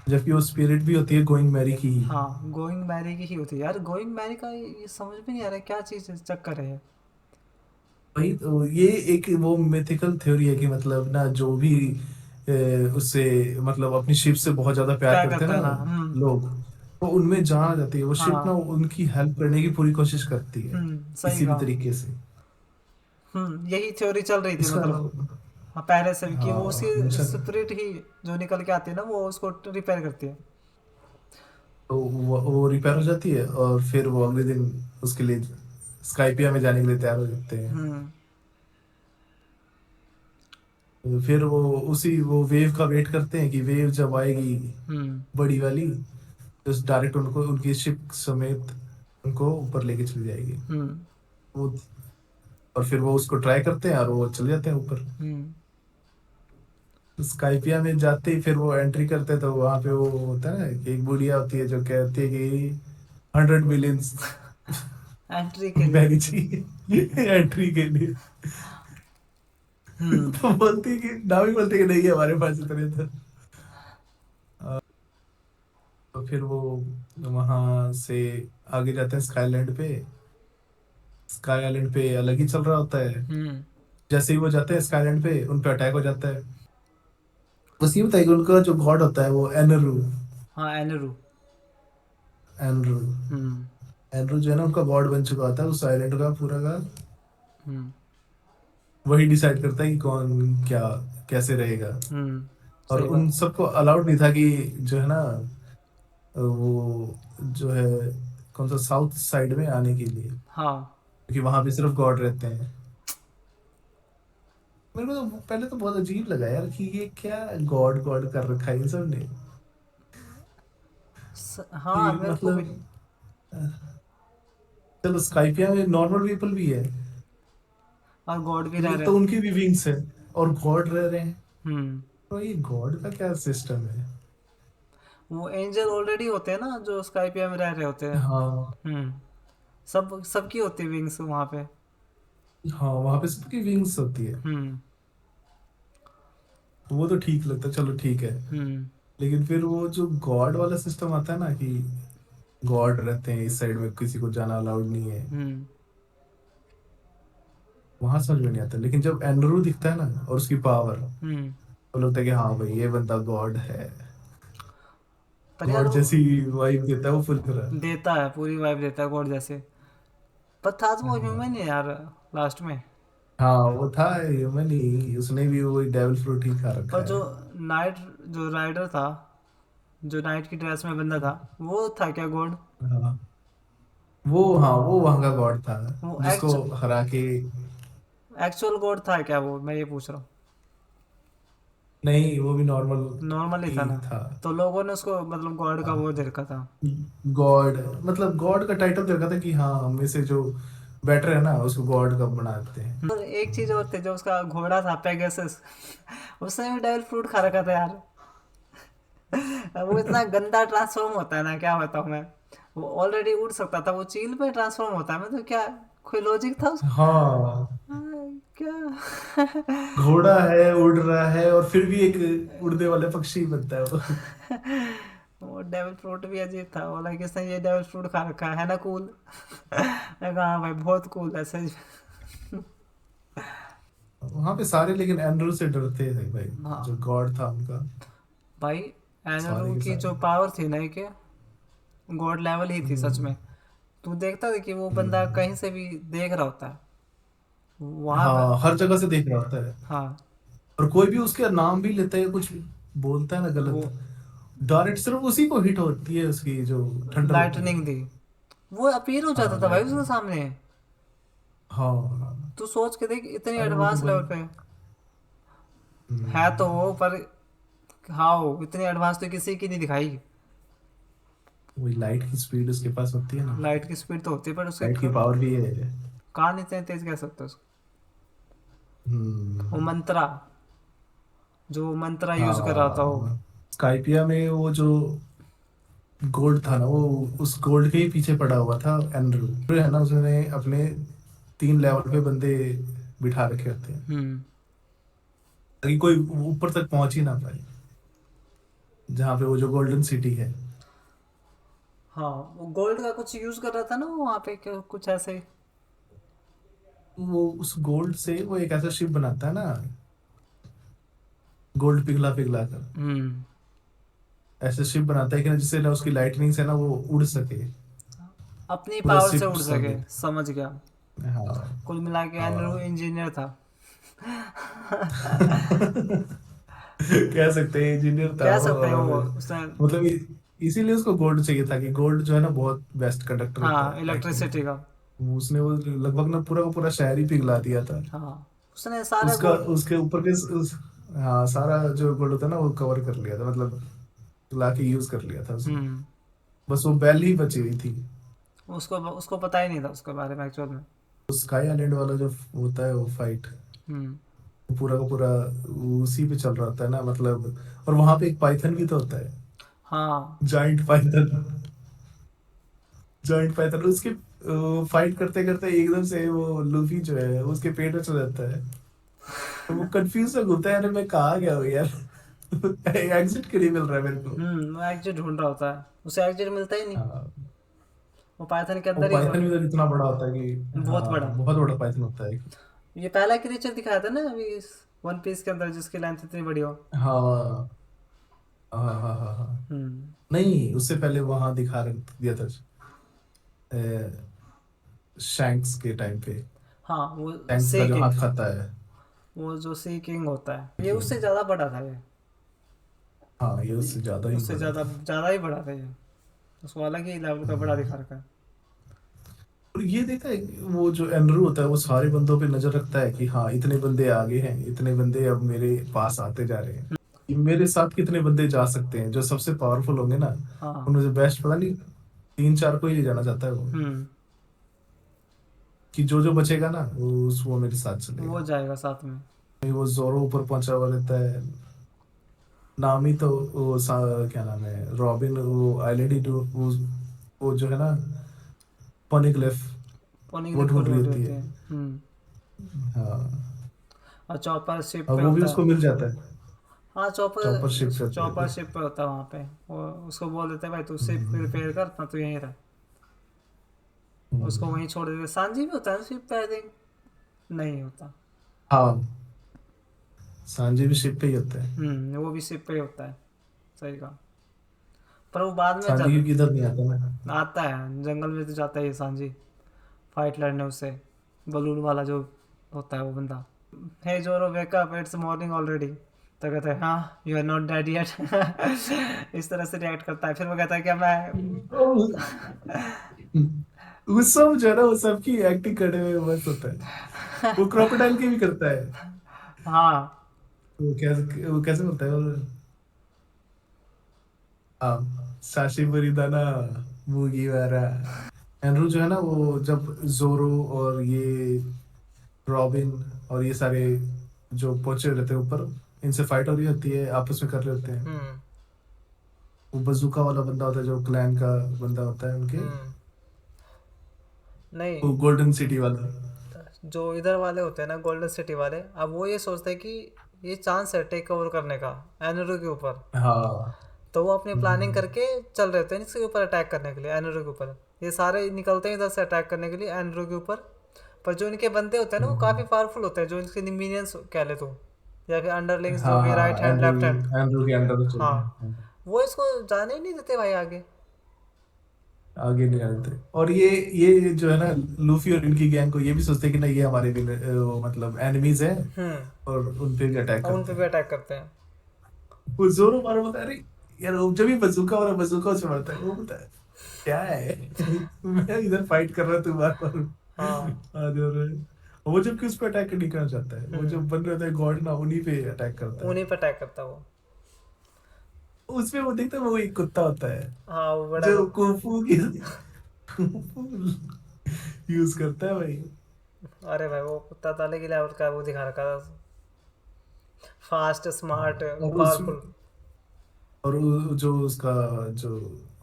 जबकि वो स्पिरिट भी होती है गोइंग मैरी की ही। हाँ, गोइंग मैरी की ही होती है यार। गोइंग मैरी का ये समझ में नहीं आ रहा है क्या चीज़ चक्कर है। वही तो, ये एक वो मिथिकल थ्योरी है कि मतलब ना जो भी उससे मतलब अपनी शिप से बहुत ज्यादा प्यार प्यार करते हैं करता है ना ना। लोग, तो उनमें जान आ जाती है, वो शिप ना हाँ उनकी हेल्प करने की पूरी कोशिश करती है सही किसी भी कहा। तरीके से। यही थ्योरी चल रही थी इसका मतलब। हाँ पहले से भी कि वो हाँ, उसकी हमेशा। स्पिरिट ही जो निकल के आती है ना वो उसको रिपेयर करती है। तो वो रिपेयर हो जाती है और फिर वो अगले दिन उसके लिए स्काइपिया में जाने के लिए तैयार हो जाते हैं। हम्म तो फिर वो उसी वो वेव का वेट करते हैं कि वेव जब आएगी हम्म बड़ी वाली, तो डायरेक्ट उनको उनकी शिप समेत उनको ऊपर लेके चली जाएगी हम्म वो। और फिर वो उसको ट्राई करते हैं और वो चले जाते हैं ऊपर। हम्म स्काइपिया में जाते ही फिर वो एंट्री करते हैं, तो वहां पे वो होता है ना कि एक बुढ़िया होती है जो कहती है कि 100 मिलियन एंट्री के लिए। मैगी चाहिए एंट्री के लिए। हम्म तो बोलती है कि नाविक बोलते हैं कि नहीं है हमारे पास इतने तो। तो फिर वो वहां से आगे जाते हैं स्काईलैंड पे। स्काई आइलैंड पे अलग ही चल रहा होता है। हम्म जैसे ही वो जाते हैं स्काई आइलैंड पे, उन पे अटैक हो जाता है। बस ये बताइए कि उनका जो गॉड होता है वो एनरू। हाँ एनरू। एनरू हम्म एनरू जो है ना उनका गॉड बन चुका होता है उस आइलैंड का पूरा का। हम्म वही डिसाइड करता है कि कौन क्या कैसे रहेगा। और सही उन बात। सबको अलाउड नहीं था कि जो है ना वो जो है कौन सा साउथ साइड में आने के लिए, हाँ क्योंकि वहां पे सिर्फ गॉड रहते हैं। मेरे को तो पहले तो बहुत अजीब लगा यार कि ये क्या गॉड गॉड कर रखा है इन सब ने। हाँ कि मेरे को भी। मतलब चलो स्काइपिया में नॉर्मल पीपल भी है, और गॉड भी रह लेकिन रहे तो हैं। उनकी भी विंग्स है और गॉड रह रहे हैं। हम्म। तो ये गॉड का क्या सिस्टम है? वो एंजल ऑलरेडी होते हैं ना जो स्काइपिया में रह रहे होते हैं। हाँ हम्म। सब सबकी होती है विंग्स वहाँ पे। हाँ, वहां पे सबकी विंग्स होती है। हम्म। वो तो ठीक लगता है, चलो ठीक है। हम्म। लेकिन फिर वो जो गॉड वाला सिस्टम आता है ना कि गॉड रहते हैं इस साइड में, किसी को जाना अलाउड नहीं है, हम्म। वहां समझ में नहीं आता। लेकिन जब एनरू दिखता है ना और उसकी पावर, हम्म। तो लगता है कि हाँ भाई ये बंदा गॉड है। पर यार गॉड वो जैसी वाइब देता है वो फुल पूरा। देता है, पूरी वाइब देता है गॉड जैसे। पर था तो वो ह्यूमन ही है यार लास्ट में। हाँ वो था ह्यूमन ही, उसने भी वो डेविल फ्रूट ही खा पर रखा जो है। नाइट, जो राइडर था, जो नाइट की ड्रेस में बंदा था, वो था क्या गॉड? हाँ हाँ, वो वहां का गॉड था वो जिसको हरा के। एक्चुअल गॉड था क्या वो, मैं ये पूछ रहा हूँ। नहीं, वो भी नॉर्मल नॉर्मल ही ही था ना? था। तो लोगों ने उसको मतलब गॉड का वो दे रखा था। गॉड मतलब गॉड का टाइटल दे रखा था कि हाँ हम में से जो बेटर है ना उसको गॉड का बनाते हैं। और एक चीज और थी, जो उसका घोड़ा था पेगासस, उसने भी डेविल फ्रूट खा रखा था यार। वो इतना गंदा ट्रांसफॉर्म होता है ना, क्या बताऊं मैं। वो ऑलरेडी उड़ सकता था, वो चील पे ट्रांसफॉर्म होता है, मतलब क्या कोई लॉजिक था उसका? हाँ, क्या? घोड़ा है, उड़ रहा है, और फिर भी एक उड़ने वाले पक्षी बनता है वो। वो डेविल फ्रूट भी अजीब था, बोला किसने ये डेविल फ्रूट खा रखा है ना, कूल। मैं कहा हाँ भाई बहुत कूल है सही। वहां पे सारे लेकिन एंड्रू से डरते थे भाई, हाँ जो गॉड था उनका। भाई, सारे एनरू के की जो सारे। पावर थी ना कि गॉड लेवल ही थी सच हम्म, में। तू देखता था कि वो बंदा हम्म। कहीं से भी देख रहा होता है वहां पे। हाँ, हर जगह से देख रहा होता है। हाँ। और कोई भी उसका नाम भी लेता है, कुछ बोलता है ना वो गलत, डायरेक्ट सिर्फ उसी को हिट होती है, उसकी जो थंडर होती है। लाइटनिंग थी, वो अपीयर हो जाता हाँ था भाई उसके लाइटनिंग। सामने। हाँ। तू सोच के देख, इतनी अरे वो तो एडवांस भाई। लेवल पे है तो वो, हम्म, पर हाँ इतनी एडवांस तो किसी की नहीं दिखाई। वही लाइट की स्पीड उसके पास होती है ना। लाइट की स्पीड तो होती है, पर उसके लाइट की पावर भी है। कान इतने तेज कह सकते हो उसको। वो हम्म। मंत्रा, जो मंत्रा यूज कर रहा था वो। हाँ, स्काइपिया में वो जो गोल्ड था ना, वो उस गोल्ड के ही पीछे पड़ा हुआ था एंड्रू। फिर है ना, उसने अपने 3 लेवल पे बंदे बिठा रखे होते हैं हम्म। ताकि कोई ऊपर तक पहुंच ही ना पाए, जहाँ पे वो जो गोल्डन सिटी है। हाँ वो गोल्ड का कुछ यूज कर रहा था ना वो वहाँ पे, कुछ ऐसे ही। वो उस गोल्ड से वो एक ऐसा शिप बनाता है ना, गोल्ड पिघला पिघला कर हम्म। ऐसे शिप बनाता है कि ना, जिससे ना उसकी लाइटनिंग से ना वो उड़ सके अपनी पूरा पावर से शिप उड़ सके, समेत। समझ गया। हाँ कुल मिला के एनरू हाँ। इंजीनियर था। कह सकते हैं इंजीनियर था कह वो। सकते हैं और वो उसने। मतलब इसीलिए उसको गोल्ड चाहिए था कि गोल्ड जो है ना बहुत बेस्ट कंडक्टर होता हाँ है लाइटनिंग इलेक्ट्रिसिटी का। का। उसने वो लगभग ना पूरा का पूरा शहर ही पिघला दिया था। हाँ उसने सारा उसका गोल्ड। उसके ऊपर के हाँ, सारा जो गोल्ड होता है ना वो कवर कर लिया था, मतलब ला के यूज कर लिया था उसने। हम्म। बस वो बेल ही बची हुई थी। उसको उसको पता ही नहीं था उसके बारे में एक्चुअल में। स्काई आइलैंड वाला जो होता है वो फाइट, हम्म। पूरा का पूरा उसी पे चल रहा होता है ना, मतलब। और वहां पे एक पाइथन भी तो होता है, हाँ। Giant Python. जाइंट पाइथन उसके फाइट करते करते एकदम से वो लूफी जो है उसके पेट में चला जाता है। तो वो कंफ्यूज सा घूमता है, अरे मैं कहाँ गया हूँ यार। एग्जिट क्यों नहीं मिल रहा है मेरे को। वो एग्जिट ढूंढ रहा होता है, उसे एग्जिट मिलता ही नहीं। हाँ, वो पाइथन के वो अंदर ही पाइथन भी तो इतना बड़ा होता है कि बहुत बड़ा। हाँ बहुत बड़ा पाइथन होता है। ये पहला क्रिएचर दिखाया था ना अभी इस वन पीस के अंदर, जिसकी लेंथ इतनी बड़ी हो। हाँ हाँ हाँ हाँ हाँ। हम्म। नहीं, उससे पहले वहां दिखा रख दिया था शैंक्स के टाइम पे। हाँ वो शैंक्स का सी जो किंग, हाथ खाता है। वो जो सी किंग होता है, ये कि उससे ज़्यादा बड़ा था ये। हाँ, ये उससे ज्यादा ही उससे बड़ा ज़्यादा था। ज़्यादा ही बड़ा था ये। उसको अलग ही लेवल का बड़ा दिखा हम्म। रखा है। और ये देखा है कि वो जो एनरू होता है वो सारे बंदों पे नजर रखता है कि हाँ इतने बंदे आगे हैं, इतने बंदे अब मेरे पास आते जा रहे हैं। कि मेरे साथ कितने बंदे जा सकते हैं, जो सबसे पावरफुल होंगे ना, हाँ। उनमें से बेस्ट पता नहीं 3-4 को ही ले जाना चाहता है वो, कि जो जो बचेगा ना वो मेरे साथ वो चलेगा। जाएगा साथ में। वो जोरो ऊपर पहुंचा हुआ रहता है। नाम ही तो क्या नाम है, रॉबिन, वो आइलैंड ही वो जो है ना, पॉनिग्लिफ, पोनिंग वो लिप को ढूंढ रही ढूंढ रहे होती होते है। हैं। हाँ, और चॉपर शिप और पे वो भी होता उसको है। मिल जाता है। हाँ, चॉपर चॉपर शिप करते चॉपर हैं। शिप पे होता है वहाँ पे। वो उसको बोल देते हैं भाई तू शिप रिपेयर कर, अपना तू यहीं रह। उसको हम्म, वहीं छोड़ देते। सांजी भी होता है शिप पे, आई थिंक। नहीं होता। हाँ, सांजी भी शिप पे ही होता है। वो भी शिप पे ही होता है। सही कहा। पर वो बाद में सांजी जब क्योंकि इधर नहीं आता ना। आता है जंगल में तो जाता है ये सांजी, फाइट लड़ने उससे। बलून वाला जो होता है वो बंदा। Hey Zoro wake up, it's morning already. तो कहता है हाँ you are not dead yet. इस तरह से रिएक्ट करता है। फिर वो कहता है क्या मैं। वो सब जो है ना, वो सबकी एक्टिंग करने में मस्त होता है। वो क्रोकोडाइल की भी करता है। हाँ। वो कैसे बोलता है वो, साशी बरिदाना, मूगी वारा। एनरू जो है ना, वो जब जोरो और ये रॉबिन और ये सारे जो पहुंचे रहते हैं ऊपर, इनसे फाइट हो रही होती है, आपस में कर रहे होते हैं। हम्म। वो बजूका वाला बंदा होता है, जो क्लैन का बंदा होता है उनके, हम्म। नहीं, वो गोल्डन सिटी वाला। जो इधर वाले होते हैं ना गोल्डन सिटी वाले, अब वो ये सोचते हैं कि ये चांस है टेक ओवर करने का एनरो के ऊपर। हाँ। तो वो अपनी प्लानिंग हम्म, करके चल रहे थे इसके ऊपर अटैक करने के लिए, एनरो के ऊपर। ये सारे निकलते हैं इधर से अटैक करने के लिए एनरो के ऊपर। पर जो इनके बंदे होते हैं ना वो काफ़ी हम्म। पावरफुल होते हैं, जो इनके मिनियंस कह ले तो, या फिर अंडरलिंग्स, जो हाँ भी हाँ राइट हाँ, hand Andrew, left hand. Andrew के अंडर में चलते हाँ, हैं। वो इसको जाने ही नहीं देते भाई आगे। आगे नहीं आते। और ये जो है ना, लूफी और इनकी गैंग को ये भी सोचते हैं कि नहीं, ये हमारे भी वो मतलब एनिमीज हैं, और उन पे भी अटैक और उन करते पे भी हैं। अटैक करते हैं। वो जोरों मारो बोलता है, अरे यार, वो जब भी बजूका वाला बजूका से मारता है, वो बोलता है क्या है, मैं इधर फाइट कर रहा, तू बार बार हाँ। आ जा रहा है। वो जबकि उस पर अटैक नहीं करना चाहता है, वो जो हम्म। बन रहा था गॉड ना, उन्हीं पे अटैक करता है। उन्हीं पे अटैक करता है वो। उसमें वो देखता है, वो एक कुत्ता होता है हाँ, वो बड़ा जो कुंफू की यूज करता है भाई। अरे भाई वो कुत्ता तो अलग ही लेवल का वो दिखा रखा था। फास्ट, स्मार्ट, और उस पावरफुल। और जो उसका जो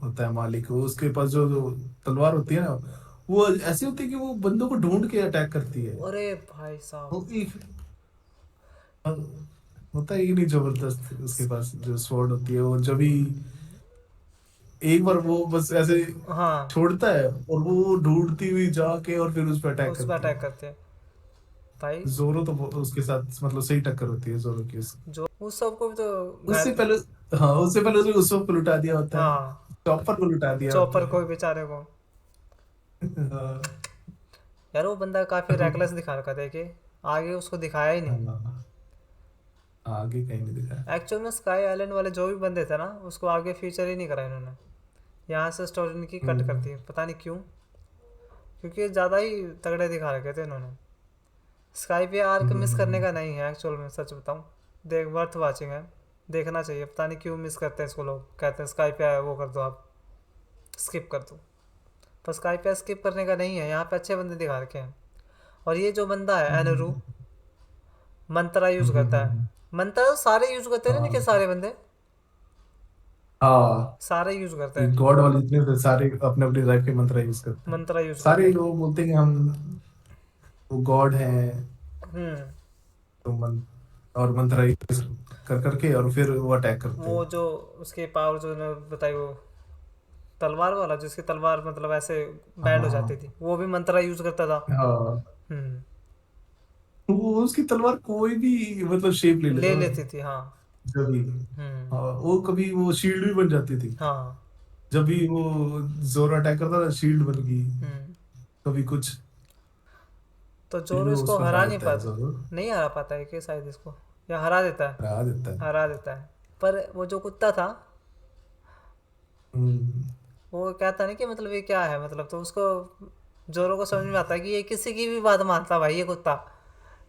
होता है मालिक, वो उसके पास जो तलवार होती है ना, वो ऐसी होती है कि वो बंदों को ढूंढ के अटैक करती है। अरे भाई साहब। वो एक होता है ही नहीं जबरदस्त, उसके पास जो स्वॉर्ड होती है, वो जब भी एक बार वो बस ऐसे हाँ, छोड़ता है, और वो ढूंढती हुई जाके और फिर उस पर अटैक उस पर करती अटैक है। करते हैं भाई। जोरो तो उसके साथ मतलब सही टक्कर होती है जोरो की। जो उस सबको भी तो उससे घायल। पहले, हाँ, उससे पहले उसने उसको लुटा दिया होता है, हाँ, चॉपर को लुटा दिया चॉपर होता को है। भी बेचारे को। हाँ, यार वो बंदा काफी रेकलेस दिखा रखा था कि आगे उसको दिखाया ही नहीं। हाँ, आगे कहीं नहीं दिखा। एक्चुअल में स्काई आइलैंड वाले जो भी बंदे थे ना उसको आगे फीचर ही नहीं करा इन्होंने। यहाँ से स्टोरी इनकी कट कर हम्म, दी, पता नहीं क्यों। क्योंकि ज़्यादा ही तगड़े दिखा रखे थे इन्होंने। स्काई पे आर्क मिस करने हम्म, का नहीं है एक्चुअल में, सच बताऊँ। देख, वर्थ वाचिंग है। देखना चाहिए, पता नहीं क्यों मिस करते हैं इसको। लोग कहते हैं स्काई पे वो कर दो आप, स्किप कर दो। पर स्काई पे स्किप करने का नहीं है, यहाँ पे अच्छे बंदे दिखा रखे हैं। और ये जो बंदा है एनरू, मंत्रा यूज़ करता है। हम्म, मंत्रा तो सारे यूज़ करते हैं ना, इनके हाँ सारे बंदे हाँ, सारे यूज़ करते ये हैं। गॉड वाले जितने थे सारे अपने अपनी लाइफ के मंत्र यूज करते हैं। मंत्रा यूज़ करते सारे हैं। लोग बोलते हैं कि हम वो गॉड हैं, हम्म। तो और मंत्र यूज कर करके और फिर वो अटैक करते वो हैं। जो उसकी पावर जो ने बताई, वो तलवार वाला, जिसकी तलवार मतलब ऐसे बैंड हो जाती हाँ थी, वो भी मंत्रा यूज़ करता था। हाँ, हम्म। वो उसकी तलवार कोई भी मतलब शेप ले लेता ले था लेती थी, हाँ। जब भी। हम्म। हाँ, वो कभी वो शील्ड भी बन जाती थी। हाँ। जब भी वो जोर अटैक करता था, शील्ड बन गई। हम्म। कभी कुछ, तो फिर जोरो भी वो इसको उसको हरा हरा नहीं देता है पाता। जोरो। नहीं हरा पाता है कि शायद इसको, या हरा देता है। हरा देता है। हरा देता है। पर वो जो कुत्ता था, हम्म, वो कहता नहीं कि मतलब ये क्या है, मतलब तो उसको जोरो को समझ में आता है कि ये किसी की भी बात मानता भाई ये कुत्ता।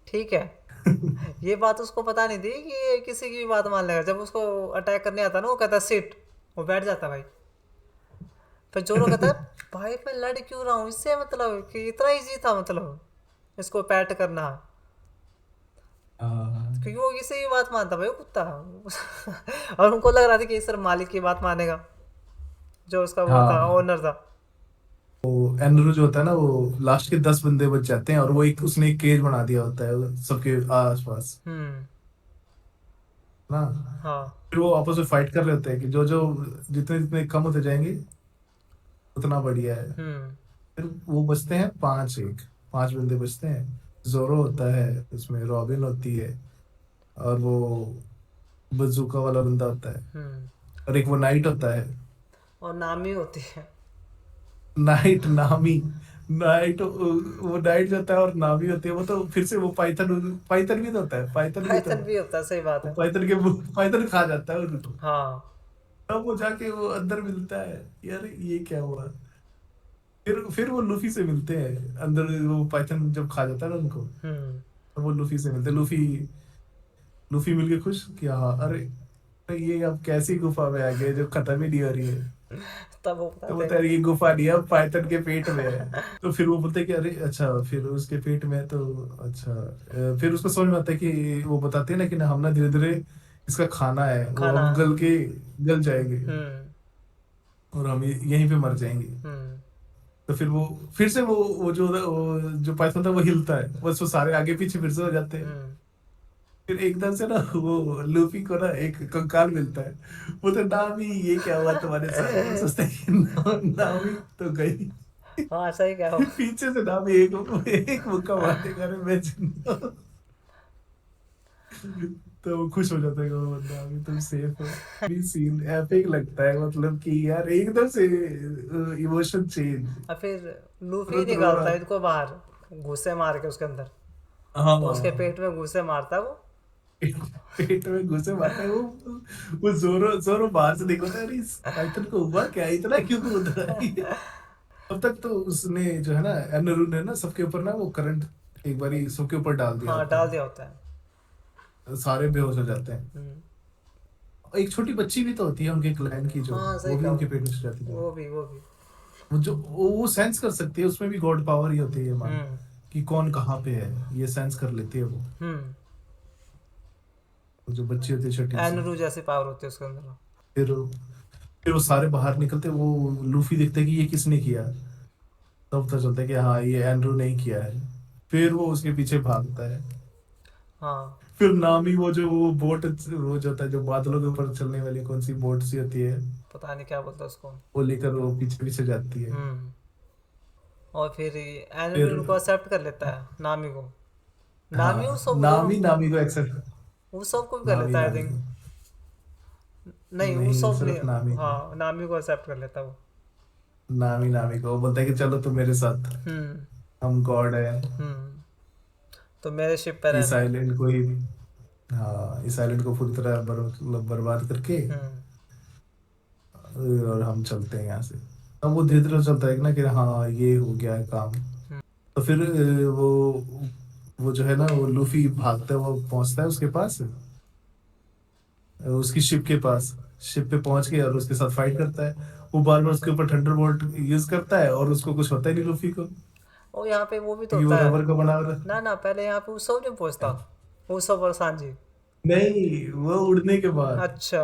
ठीक है। ये बात उसको पता नहीं थी कि ये किसी की भी बात मान लेगा। जब उसको अटैक करने आता ना, वो कहता है सिट, वो बैठ जाता भाई। फिर जोरो कहता है भाई मैं लड़ क्यों रहा हूँ इससे, मतलब कि इतना इजी था मतलब इसको पैट करना। हाँ क्योंकि वो किसी की बात मानता भाई, वो कुत्ता। और उनको लग रहा था कि सर मालिक की बात मानेगा, जो उसका वो था, हाँ। ओनर था। एनरू जो होता है ना, वो लास्ट के 10 बंदे बच जाते हैं, और वो एक उसने एक केज बना दिया होता है सबके आसपास हम्म। ना। हाँ। फिर वो आपस में फाइट कर रहे होते हैं कि जो जो जितने जितने कम होते जाएंगे उतना बढ़िया है। हम्म। फिर वो बचते हैं पांच बंदे बचते हैं। जोरो होता है उसमें, रॉबिन होती है, और वो बजूका वाला बंदा होता है, हम्म। और एक वो नाइट होता है। और नामी होती है। नाइट नामी, नाइट वो नाइट जो होता है और नामी होती है, वो तो फिर से वो पाइथन पाइथन भी तो होता है, पाइथन भी तो पाइथन भी होता है, सही बात वो है। पाइथन खा जाता है उनको। हाँ। तब वो जाके वो अंदर मिलता है, यार ये क्या हुआ। फिर वो लूफी से मिलते हैं अंदर, वो पाइथन जब खा जाता है ना उनको, हम्म। तो वो लूफी से मिलते हैं। लूफी लूफी मिलके खुश कि हाँ, अरे ये अब कैसी गुफा में आ गए जो खत्म ही नहीं हो रही है। तब वो तो बताते बोलता है ये गुफा नहीं है, अब पाइथन के पेट में है। तो फिर वो बोलते हैं कि अरे अच्छा, फिर उसके पेट में है तो अच्छा। फिर उसको समझ में आता है कि वो बताते हैं ना कि ना हम ना धीरे धीरे इसका खाना है, वो खाना। हम गल जाएंगे, हम्म। और हम यहीं पे मर जाएंगे। हम्म। तो फिर वो फिर से वो जो पाइथन था वो हिलता है, बस वो सारे आगे पीछे फिर से हो जाते हैं। हम्म। फिर एकदम से ना वो लूफी को ना एक कंकाल मिलता है। वो तो नामी ये क्या हुआ तुम्हारे साथ, वो सोचता है कि नामी तो गई। हाँ सही कहा। पीछे से नामी एक एक मुक्का मार देगा, अरे मैं जिंदा हूँ। तो वो खुश हो जाता है कि वो बंदा अभी तुम सेफ हो। भी सीन एपिक लगता है, मतलब कि यार एकदम से इमोशन चेंज, और फिर लूफी तुरंत रो रहा। निकालता है इनको बाहर, घूसे मार के उसके अंदर। हाँ, उसके पेट में घूसे मारता है वो। पेट में घुसे मारता है वो जोरो जोरो बाहर से देखता है, अरे इस पाइथन को हुआ क्या, इतना क्यों कूद रहा है ये? तब तक तो उसने जो है ना, एनरू ने ना सबके ऊपर ना वो करंट एक बारी सबके ऊपर डाल दिया हाँ होता डाल है। दिया होता है। सारे बेहोश हो जाते हैं। हम्म। और एक छोटी बच्ची भी तो होती है उनके क्लैन की, जो हाँ सही वो भी कहा। उनके पेट में से जाती है। वो भी। वो सेंस कर सकती है, उसमें भी गॉड पावर ही होती है, ये मान हम्म। कि कौन कहाँ पे है, ये सेंस कर लेती है हम्म। वो जो बच्ची होती है छोटी सी। एनरू जैसी पावर होती है उसके अंदर। फिर फिर वो सारे बाहर निकलते, वो लूफी देखते हैं कि ये किसने किया। तब पता चलता है कि हाँ, ये एंड्रू ने ही किया है। फिर वो उसके पीछे भागता है। हाँ। फिर नामी वो बोट, वो जो होता है जो बादलों के ऊपर चलने वाली कौन सी बोट सी होती है, पता नहीं क्या बोलता है उसको। वो लेकर वो पीछे पीछे जाती है। हम्म। और फिर एनरू फिर उनको एक्सेप्ट कर लेता है, नामी को। नामी वो हाँ, सब नामी नामी को एक्सेप्ट, वो सबको भी कर नामी लेता है आई नामी थिंक। को नहीं वो नहीं, सब नहीं। सिर्फ नामी को। हाँ नामी को एक्सेप्ट कर लेता है वो। नामी नामी को वो बोलता है कि चलो तुम मेरे साथ, हम्म। हम गॉड है, हम्म। तो मेरे शिप पे इस रहना। आइलैंड को ही, हाँ इस आइलैंड को पूरी तरह बर्बाद करके, हम्म। और हम चलते हैं यहाँ से। अब वो धीरे धीरे चलता है कि ना कि हाँ ये हो गया है काम। हम्म। तो फिर वो जो है ना, वो लूफी भागता है, वो पहुंचता है उसके पास, उसकी शिप के पास। शिप पे पहुंच के और उसके साथ फाइट करता है। वो बार बार उसके ऊपर थंडरबोल्ट यूज करता है, और उसको कुछ होता ही नहीं लूफी को, और यहाँ पे वो भी तो क्योंकि वो होता है। रबर का बना हुआ ना ना, पहले यहाँ पे उसब नहीं पहुंचता। उसब और सांजी। नहीं, वो उड़ने के बाद। अच्छा।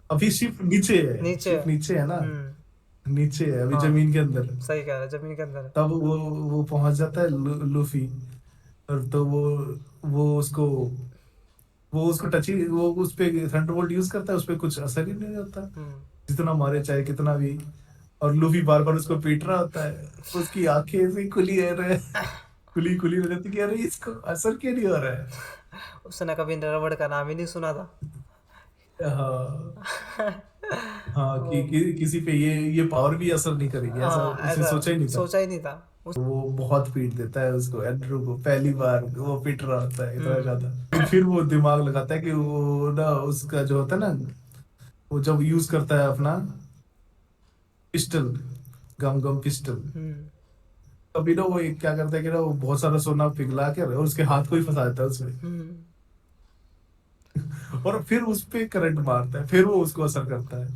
अभी शिप नीचे है, नीचे। शिप नीचे है ना, हम्म। नीचे है अभी हाँ जमीन के अंदर। सही कह रहा है, जमीन के अंदर है। तब वो पहुंच जाता है लूफी। और तो वो उसको टच ही, वो उस पे थंडरबोल्ट यूज करता है, उस पे कुछ असर ही नहीं होता, हम्म। जितना मारे चाहे कितना भी। और लूफी बार बार उसको पीट रहा होता है, उसकी आंखें ऐसे खुली रह खुली खुली रह जाती कि अरे इसको असर क्यों नहीं हो रहा है। उसने कभी रबड़ का नाम ही नहीं सुना था। हाँ हाँ, वो किसी पे ये पावर भी असर नहीं करेगी, ऐसा हाँ उसने ऐसा सोचा ही नहीं था। सोचा ही नहीं था वो बहुत पीट देता है उसको, एंड्रू को पहली बार वो पीट रहा होता है इतना हम्म। ज्यादा। फिर वो दिमाग लगाता है कि वो ना उसका जो होता है ना, वो जब यूज करता है अपना पिस्टल, गम गम पिस्टल, हम्म। तभी ना वो एक क्या करता है कि ना वो बहुत सारा सोना पिघला के और उसके हाथ को ही फंसा देता है उसमें। हम्म। और फिर उस पे करंट मारता है, फिर वो उसको असर करता है,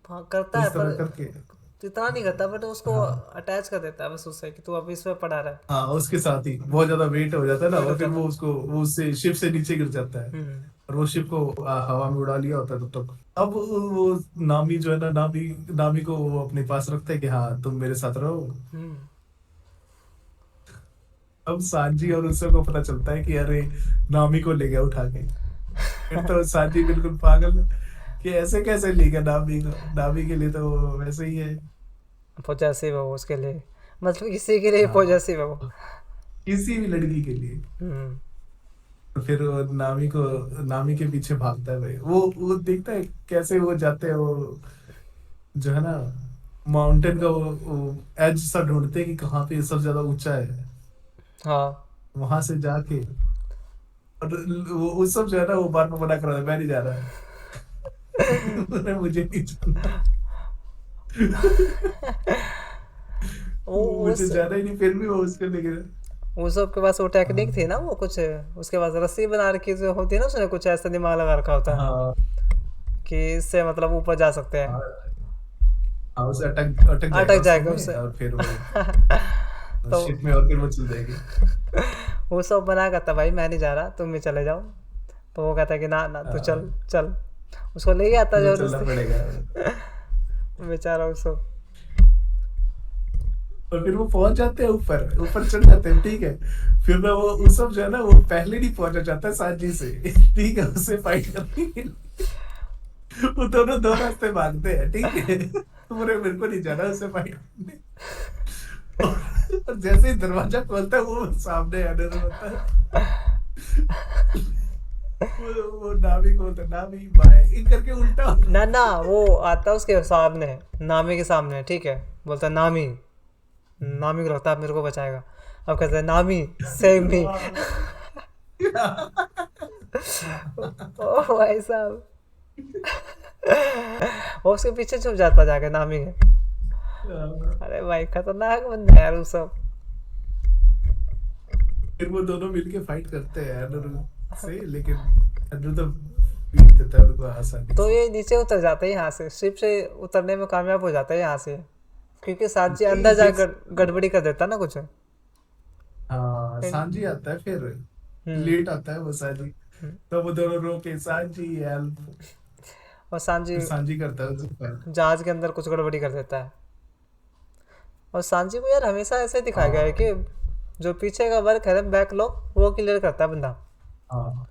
हाँ करता है इस तरह पर करके। इतना नहीं करता, बट उसको हाँ अटैच कर देता है बस उससे कि तू अब इसमें पड़ा रहा है। हाँ, उसके साथ ही बहुत ज्यादा वेट हो जाता है ना, वेट हो और फिर जाता वो है। उसको, वो उससे शिप से नीचे गिर जाता है, हम्म। और वो शिप को हवा में उड़ा लिया होता है तब तक। अब वो नामी जो है ना, नामी नामी को वो अपने पास रखता है कि हाँ तुम मेरे साथ रहो। हम्म। अब सांजी और उसे को पता चलता है कि अरे नामी को ले गया उठा के। फिर तो सांजी बिल्कुल पागल है कि ऐसे कैसे ले गया नामी को, नामी के लिए तो वो वैसे ही है। पॉजेसिव है वो उसके लिए, मतलब किसी के लिए हाँ, पॉजेसिव है वो। किसी भी लड़की के लिए। हम्म। तो फिर वो नामी के पीछे भागता है भाई, वो देखता है कैसे वो जाते हैं, वो जो है ना माउंटेन का वो एज सा ढूंढते हैं कि कहाँ पे सबसे ज्यादा ऊंचा है, हाँ। वहां से जाके। और वो सब जो है ना वो बार बार मना कर रहा है, मैं नहीं जा रहा। बोले, मुझे नहीं जाना। वो मुझे जाना ही नहीं, फिर भी वो उसको लेके। उस सबके पास वो टेक्निक थी हाँ ना, वो कुछ उसके पास रस्सी बना रखी जो होती है ना, उसने कुछ ऐसा दिमाग लगा रखा होता है हाँ कि इससे मतलब ऊपर जा सकते हैं। हाँ हाँ, उसे अटक अटक अटक जाएगा उसी जाएगा में, उससे। और फिर वो तो शिप में, और फिर वो चल जाएगी। वो सब बना करता भाई, मैं नहीं जा रहा, तुम भी चले जाओ। तो वो कहता है कि ना ना तू चल हाँ, चल। उसको ले आता तो चलना जबरदस्ती। पड़ेगा। बेचारा उसको। और फिर वो पहुंच जाते हैं, ऊपर ऊपर चढ़ जाते हैं, ठीक है। फिर ना वो सब जो है ना, वो पहले नहीं पहुंचा जाता है सांची से, ठीक है, उससे फाइट करने के लिए। वो दोनों दो रास्ते भागते हैं, ठीक है। तुम्हारे मेरे को नहीं जाना उससे फाइट करने। और जैसे ही दरवाजा खोलता है, वो सामने आने होता है। वो नामी को बोलता है, नामी बाय, इन करके उल्टा। ना ना, वो आता है उसके सामने, नामी के सामने, ठीक है। बोलता है नामी, नामी को लगता है अब मेरे को बचाएगा। अब कहता है नामी सेव मी। ओ भाई साहब। वो उसके पीछे छुप जाता जाके नामी के। अरे भाई खतरनाक बंदा है यार वो सब। फिर वो दोनों मिलके फाइट करते हैं एनरू से, लेकिन एनरू तो पीट देता है उनको आसानी तो से। ये नीचे उतर जाते हैं यहाँ से, शिप से उतरने में कामयाब हो जाता है यहाँ से, क्योंकि साजी नहीं, अंदर जा फिर गड़बड़ी कर देता ना कुछ। हाँ सांजी आता है फिर, हम्म। लेट आता है वो सांजी। तो वो दोनों रो के सांजी हेल्प, और सांजी फिर सांजी करता है उससे हेल्प। जहाज के अंदर कुछ गड़बड़ी कर देता है। और सांजी को यार हमेशा ऐसे दिखाया गया है हाँ कि जो पीछे का वर्क है बैकलॉग वो क्लियर करता है बंदा। हाँ,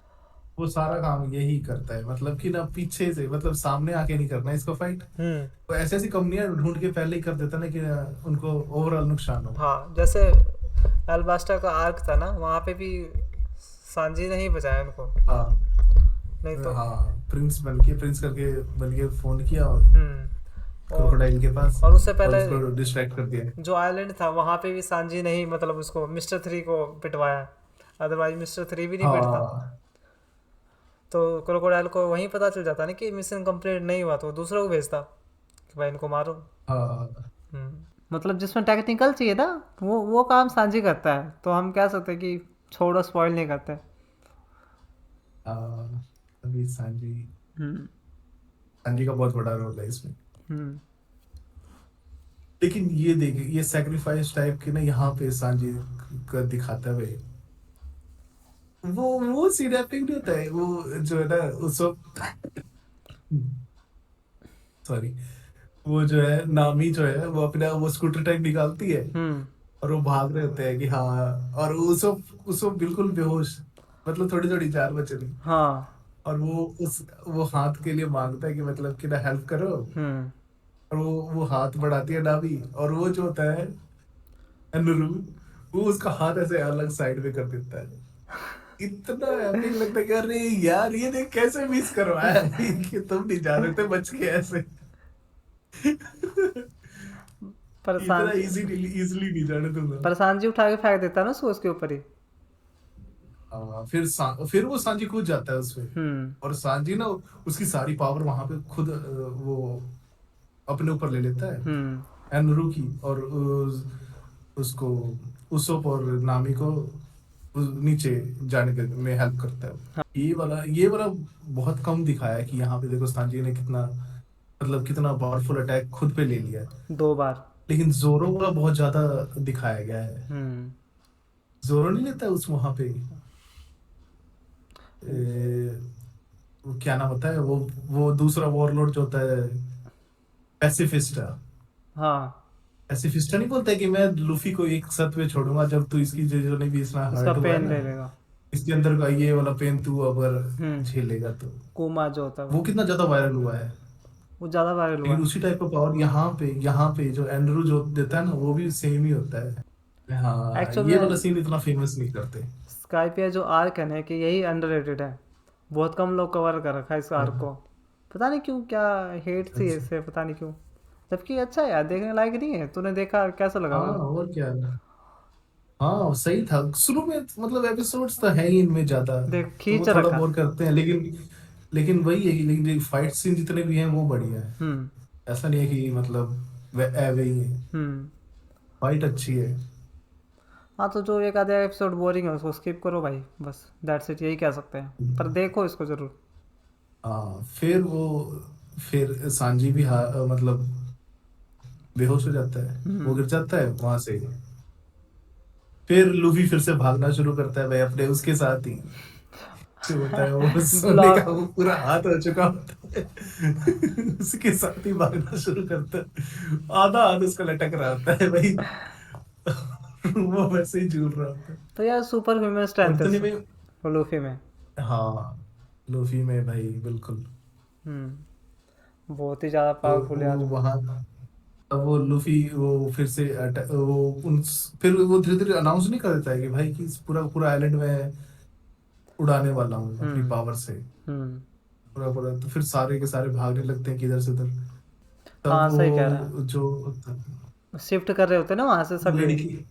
वो सारा काम यही करता है, मतलब कि ना पीछे से, मतलब सामने आके नहीं करना इसको फाइट। हम्म। वो ऐसी ऐसी कंपनियां ढूंढ के पहले ही कर देता ना कि उनको ओवरऑल नुकसान हो। हाँ जैसे एल्बास्टा का आर्क था ना, वहाँ पे भी सांजी ने ही बचाया उनको, हाँ नहीं तो। हाँ, प्रिंस करके बन के फोन किया, और और क्रोकोडाइल के पास, और उससे और पहले उसको डिस्ट्रैक्ट कर दिया। जो आइलैंड था वहाँ पे भी सांजी ने ही मतलब उसको मिस्टर थ्री को पिटवाया, अदरवाइज मिस्टर थ्री भी नहीं पिटता। हाँ तो क्रोकोडाइल को वहीं पता चल जाता ना कि मिशन कंप्लीट नहीं हुआ, तो वो दूसरों को भेजता कि भाई इनको मारो। हाँ मतलब जिसमें टेक्निकल चाहिए ना, वो काम सांझी करता है, तो हम कह सकते हैं कि छोड़ो स्पॉइल नहीं करते। हाँ, अभी सांजी, हम्म। सांजी का बहुत बड़ा रोल है इसमें। हम्म। लेकिन ये देखिए, ये सैक्रिफाइस टाइप के ना यहाँ पे सांजी का दिखाता है भाई। वो सीन एपिक नहीं होता है, वो जो है ना उस वक्त, सॉरी, वो जो है नामी जो है, वो अपना वो स्कूटर टाइप निकालती है, हम्म। और वो भाग रहे होते हैं कि हाँ, और उस वक्त बिल्कुल बेहोश, मतलब थोड़ी थोड़ी जान बच रही। हाँ। और वो हाथ के लिए मांगता है कि मतलब कि ना हेल्प करो। हम्म। और वो हाथ बढ़ाती है नाभी, और वो जो होता है अनुरू, वो उसका हाथ ऐसे अलग साइड में कर देता है। इतना एपिक लगता है कि अरे यार, ये देख कैसे मिस करवाया है कि तुम नहीं जा रहे थे बच के ऐसे। पर इतना सांझी इजीली इजीली नहीं जाने दूंगा। पर सांझी उठा के फेंक देता है ना उसको उसके ऊपर ही। फिर वो सांजी कूद जाता है उसमें, हम्म। और सांजी ना उसकी सारी पावर वहां पे खुद वो अपने ऊपर ले लेता है, हम्म। एनरू की, और उसको उसोप और नामी को नीचे जाने के में हेल्प करता है। हाँ ये वाला बहुत कम दिखाया है कि यहाँ पे देखो सांजी ने कितना मतलब कितना पावरफुल अटैक खुद पे ले लिया है। 2 बार। लेकिन जोरो वाला बहुत ज्यादा दिखाया गया है। हम्म। जोरो नहीं लेता है उस वहां पे वो क्या नाम होता है वो दूसरा वॉरलॉर्ड जो होता है पैसिफिस्टा। हाँ, पैसिफिस्टा नहीं बोलता है कि मैं लूफी को एक साथ में छोड़ूंगा जब तू इसकी जितने भी इतना इसका हर्ट हुआ है पेन ना, ले लेगा। इसके अंदर का ये वाला पेन तू अगर हम्म। झेलेगा तो। कोमा जो होता है वो कितना ज्यादा वायरल हुआ है। वो ज़्यादा वायरल हुआ लेकिन है। उसी टाइप का पावर यहाँ पे जो एंड्रू जो देता है ना वो भी सेम ही होता है। हाँ, एक्चुअल ये वाला में सीन इतना फेमस नहीं करते। स्काइपिया जो आर्क है ना कि यही अंडररेटेड है। बहुत कम लोग कवर कर रखा है इस आर्क हाँ, को। पता नहीं क्यों, क्या हेट सी है अच्छा। इससे, पता नहीं क्यों। जबकि अच्छा है यार, देखने लायक नहीं है। तूने देखा, कैसा लगा हाँ, वो? और क्या। हाँ, सही था शुरू में मतलब एपिसोड्स तो है ही इनमें ज्यादा। देख, तो वो खींच थोड़ा रखा। बोर करते हैं, लेकिन लेकिन वही है कि लेकिन फाइट सीन जितने भी हैं वो बढ़िया है। हम्म। ऐसा नहीं है कि मतलब वे वे ही है। हम्म। फाइट अच्छी है। हाँ, तो जो एक आधा एपिसोड बोरिंग है उसको स्किप करो भाई, बस दैट्स इट, यही कह सकते हैं। पर देखो इसको जरूर। हाँ, फिर सांजी भी मतलब बेहोश हो जाता है, वो हम्म। गिर जाता है वहां से। फिर लूफी फिर से भागना शुरू करता है भाई अपने उसके साथ ही। जो होता है वो सोने का ब्लॉक। वो पूरा हाथ हो चुका होता है। उसके साथ ही भागना शुरू करता है, आधा हाथ उसका लटक रहा होता है भाई। वो वैसे ही झूल रहा होता है। तो यार सुपर ह्यूमन और स्ट्रेंथ है इतने में लूफी में। हाँ, लूफी में भाई बिल्कुल। बहुत ही ज़्यादा तो पावरफुल वो यार वो। वहां अब वो लूफी वो फिर से वो उन फिर वो धीरे धीरे अनाउंस नहीं कर देता है कि भाई कि इस पूरा पूरा आइलैंड में उड़ाने वाला हूँ अपनी हम्म। पावर से हम्म। पूरा पूरा। तो फिर सारे के सारे भागने लगते हैं किधर से उधर। तब हाँ, सही कह रहा वो जो है। शिफ्ट कर रहे होते हैं ना वहाँ से सभी। लड़की,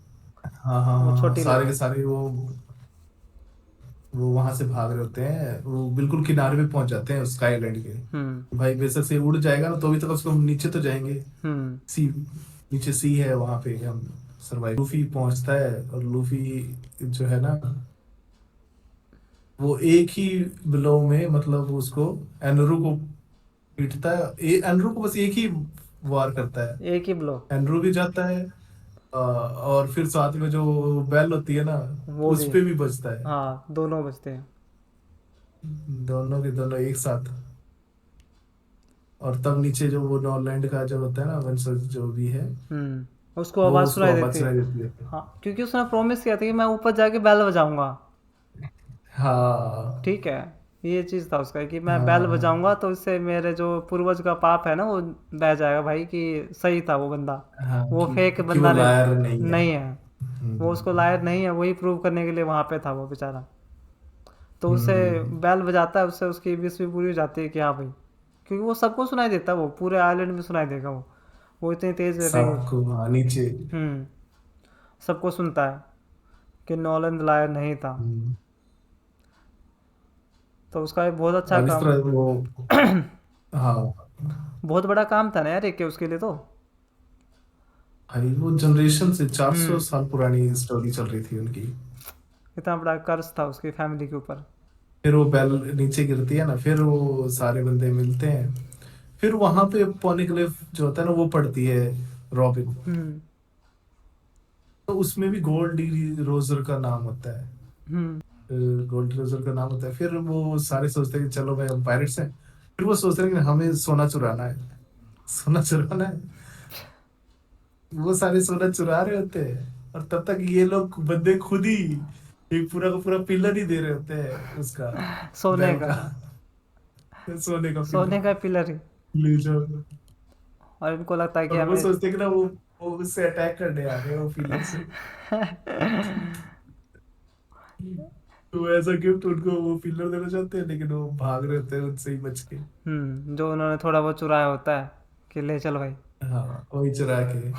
हाँ हाँ वो हाँ हाँ, छोटी सारे लड़की। के सारे वो वहां से भाग रहे होते हैं, वो बिल्कुल किनारे पे पहुंच जाते हैं स्काई आइलैंड हम्म। के। भाई बेशक से उड़ जाएगा ना तो अभी तक उसको नीचे तो जाएंगे। हम्म। सी नीचे सी है वहां पे हम सरवाइव। लूफी पहुंचता है और लूफी जो है ना वो एक ही ब्लो में मतलब उसको एनरू को पीटता है। एनरू को बस एक ही वार करता है। एक ही ब्लो। एनरू भी जाता है, और फिर साथ में जो बेल होती है ना वो उस भी। पे भी बचता है। हाँ, दोनों बचते हैं। दोनों के दोनों एक साथ। और तब नीचे जो वो नॉरलैंड का जो होता है ना वंशज जो भी है उसको वो आवाज़ उसको सुनाई आवाज देती है। सुनाई देती है। हाँ, क्योंकि उसने प्रॉमिस किया था कि मैं ऊपर जाके बेल बजाऊंगा। हाँ ठीक है। ये चीज़ था उसका कि मैं बेल बजाऊंगा हाँ तो इससे मेरे जो पूर्वज का पाप है ना वो बह जाएगा भाई, कि सही था वो बंदा। हाँ वो फेक कि वो बंदा नहीं। लायर नहीं है। नहीं है। वो उसको हम्म, लायक नहीं है, वही प्रूव करने के लिए वहाँ पे था वो बेचारा। तो उसे हम्म, बेल बजाता है, उससे उसकी विश भी पूरी हो जाती है कि हाँ भाई। क्योंकि वो सबको सुनाई देता है, वो पूरे आइलैंड में सुनाई देगा वो इतनी तेज रेंज। सबको हाँ नीचे। हम्म। सबको सुनता है कि नॉलन लायर नहीं था। हम्म, तो उसका एक बहुत अच्छा और इस काम। तरह वो हाँ बहुत बड़ा काम था ना यार एक के उसके लिए तो। भाई वो जनरेशन से 400 हम्म। साल पुरानी स्टोरी चल रही थी उनकी। इतना बड़ा कर्ज था उसकी फैमिली के ऊपर। फिर वो बेल नीचे गिरती है ना फिर वो सारे बंदे मिलते हैं। फिर वहां पे पॉनिक्लेफ जो होता है ना वो पढ़ती है रॉबिन। हम्म। तो उसमें भी गोल्ड डी रोजर का नाम होता है। हम्म। गोल्ड रोजर का नाम होता है। फिर वो सारे सोचते हैं कि चलो भाई हम पायरेट्स हैं। फिर वो सोचते हैं कि हमें सोना चुराना है, सोना चुराना है। वो सारे सोना चुरा रहे होते हैं और तब तक ये लोग बंदे खुद ही एक पूरा का पूरा पिलर ही दे रहे होते हैं उसका सोने बेल का। का, सोने का सोने पिलर का पिलर ही। ले जाओ। और इनको लगता है कि और वो हमें। सोचते हैं कि ना वो उससे अटैक करने आ रहे हैं वो पिलर से। तो ऐसा गिफ्ट उनको वो पिलर देना चाहते हैं लेकिन वो भाग रहे होते हैं उनसे ही बच के। जो उन्होंने थोड़ा बहुत चुराया होता है कि ले चल भाई। हाँ, वही चुरा के।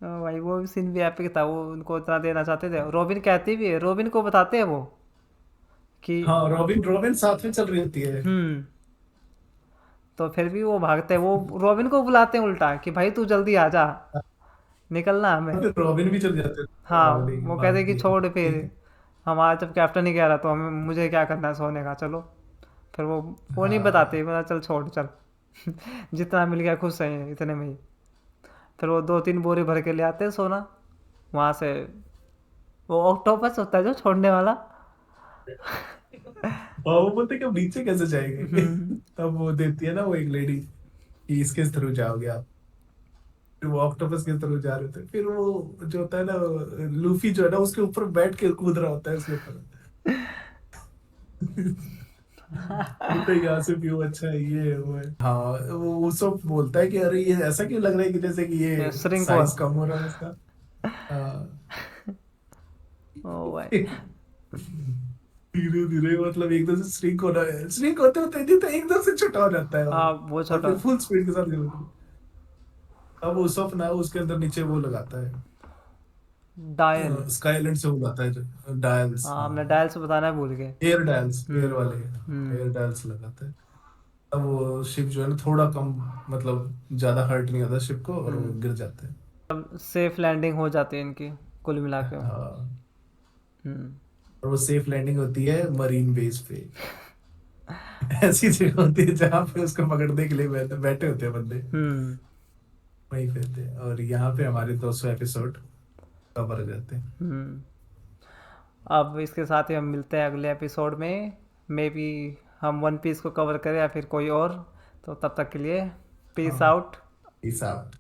भाई वो भी सीन भी एपिक था, वो उनको इतना देना चाहते थे। रॉबिन कहती भी है, रॉबिन को बताते हैं वो कि। हाँ, रॉबिन रॉबिन साथ में चल रही होती है। हम्म। तो फिर भी वो भागते हैं, वो रॉबिन को बुलाते हैं उल्टा कि भाई तू जल्दी आ जा। निकलना हमें। फिर रॉबिन भी चल जाते हैं हाँ, भागने वो भाग कहते कि के छोड़ ठीक फिर, है। हमारा जब कैप्टन ही कह रहा तो हमें मुझे क्या करना है सोने का, चलो। फिर वो नहीं बताते, हाँ बोला चल छोड़ चल। जितना मिल गया खुश है इतने में ही। फिर वो 2-3 बोरी भर के ले आते हैं सोना वहाँ से। वो ऑक्टोपस होता है जो छोड़ने वाला। और वो बोलते कि हम नीचे कैसे जाएंगे। हम्म। तब वो देती है ना वो एक लेडी कि इसके थ्रू जाओगे आप। फिर वो ऑक्टोपस के थ्रू जा रहे थे, फिर वो जो होता है ना लूफी जो है ना उसके ऊपर बैठ के कूद रहा होता है उसके ऊपर। बोलते हैं, यहाँ से व्यू अच्छा है, ये है वो है। हाँ, वो सब बोलता है कि अरे ये ऐसा क्यों लग रहा है कि जैसे कि ये श्रिंक हुआ। साइज कम हो रहा है उसका। हाँ। ओ भाई। धीरे धीरे मतलब एकदम से श्रिंक होना है, श्रिंक होते होते नहीं तो एकदम से छोटा हो जाता है वो। हाँ वो और छोटा। फिर फुल स्पीड के साथ गिरता है। अब वो सपना उसके अंदर नीचे वो लगाता है, डायल। स्काई आइलैंड से वो लाता है जो डायल्स। हाँ, हमने हाँ, डायल से बताना भूल गए। एयर डायल्स, एयर हम्म। वाले हम्म। एयर डायल्स लगाता है। अब वो शिप जो है ना थोड़ा कम, मतलब ज्यादा हर्ट नहीं होता शिप को और वो हम्म। गिर जाते हैं। सेफ लैंडिंग हो जाती है इनकी, कुल मिला के। हाँ, हम्म। और वो सेफ लैंडिंग होती है मरीन बेस पे। ऐसी जगह होती है जहाँ पे उसको पकड़ने के लिए बैठे बैठे होते हैं बंदे, हम्म। वहीं पे होते हैं। और यहाँ पे हमारे 200 एपिसोड कवर हो जाते हैं। हम्म। अब इसके साथ ही हम मिलते हैं अगले एपिसोड में। मे बी हम वन पीस को कवर करें या फिर कोई और। तो तब तक के लिए पीस हाँ, आउट। Peace out.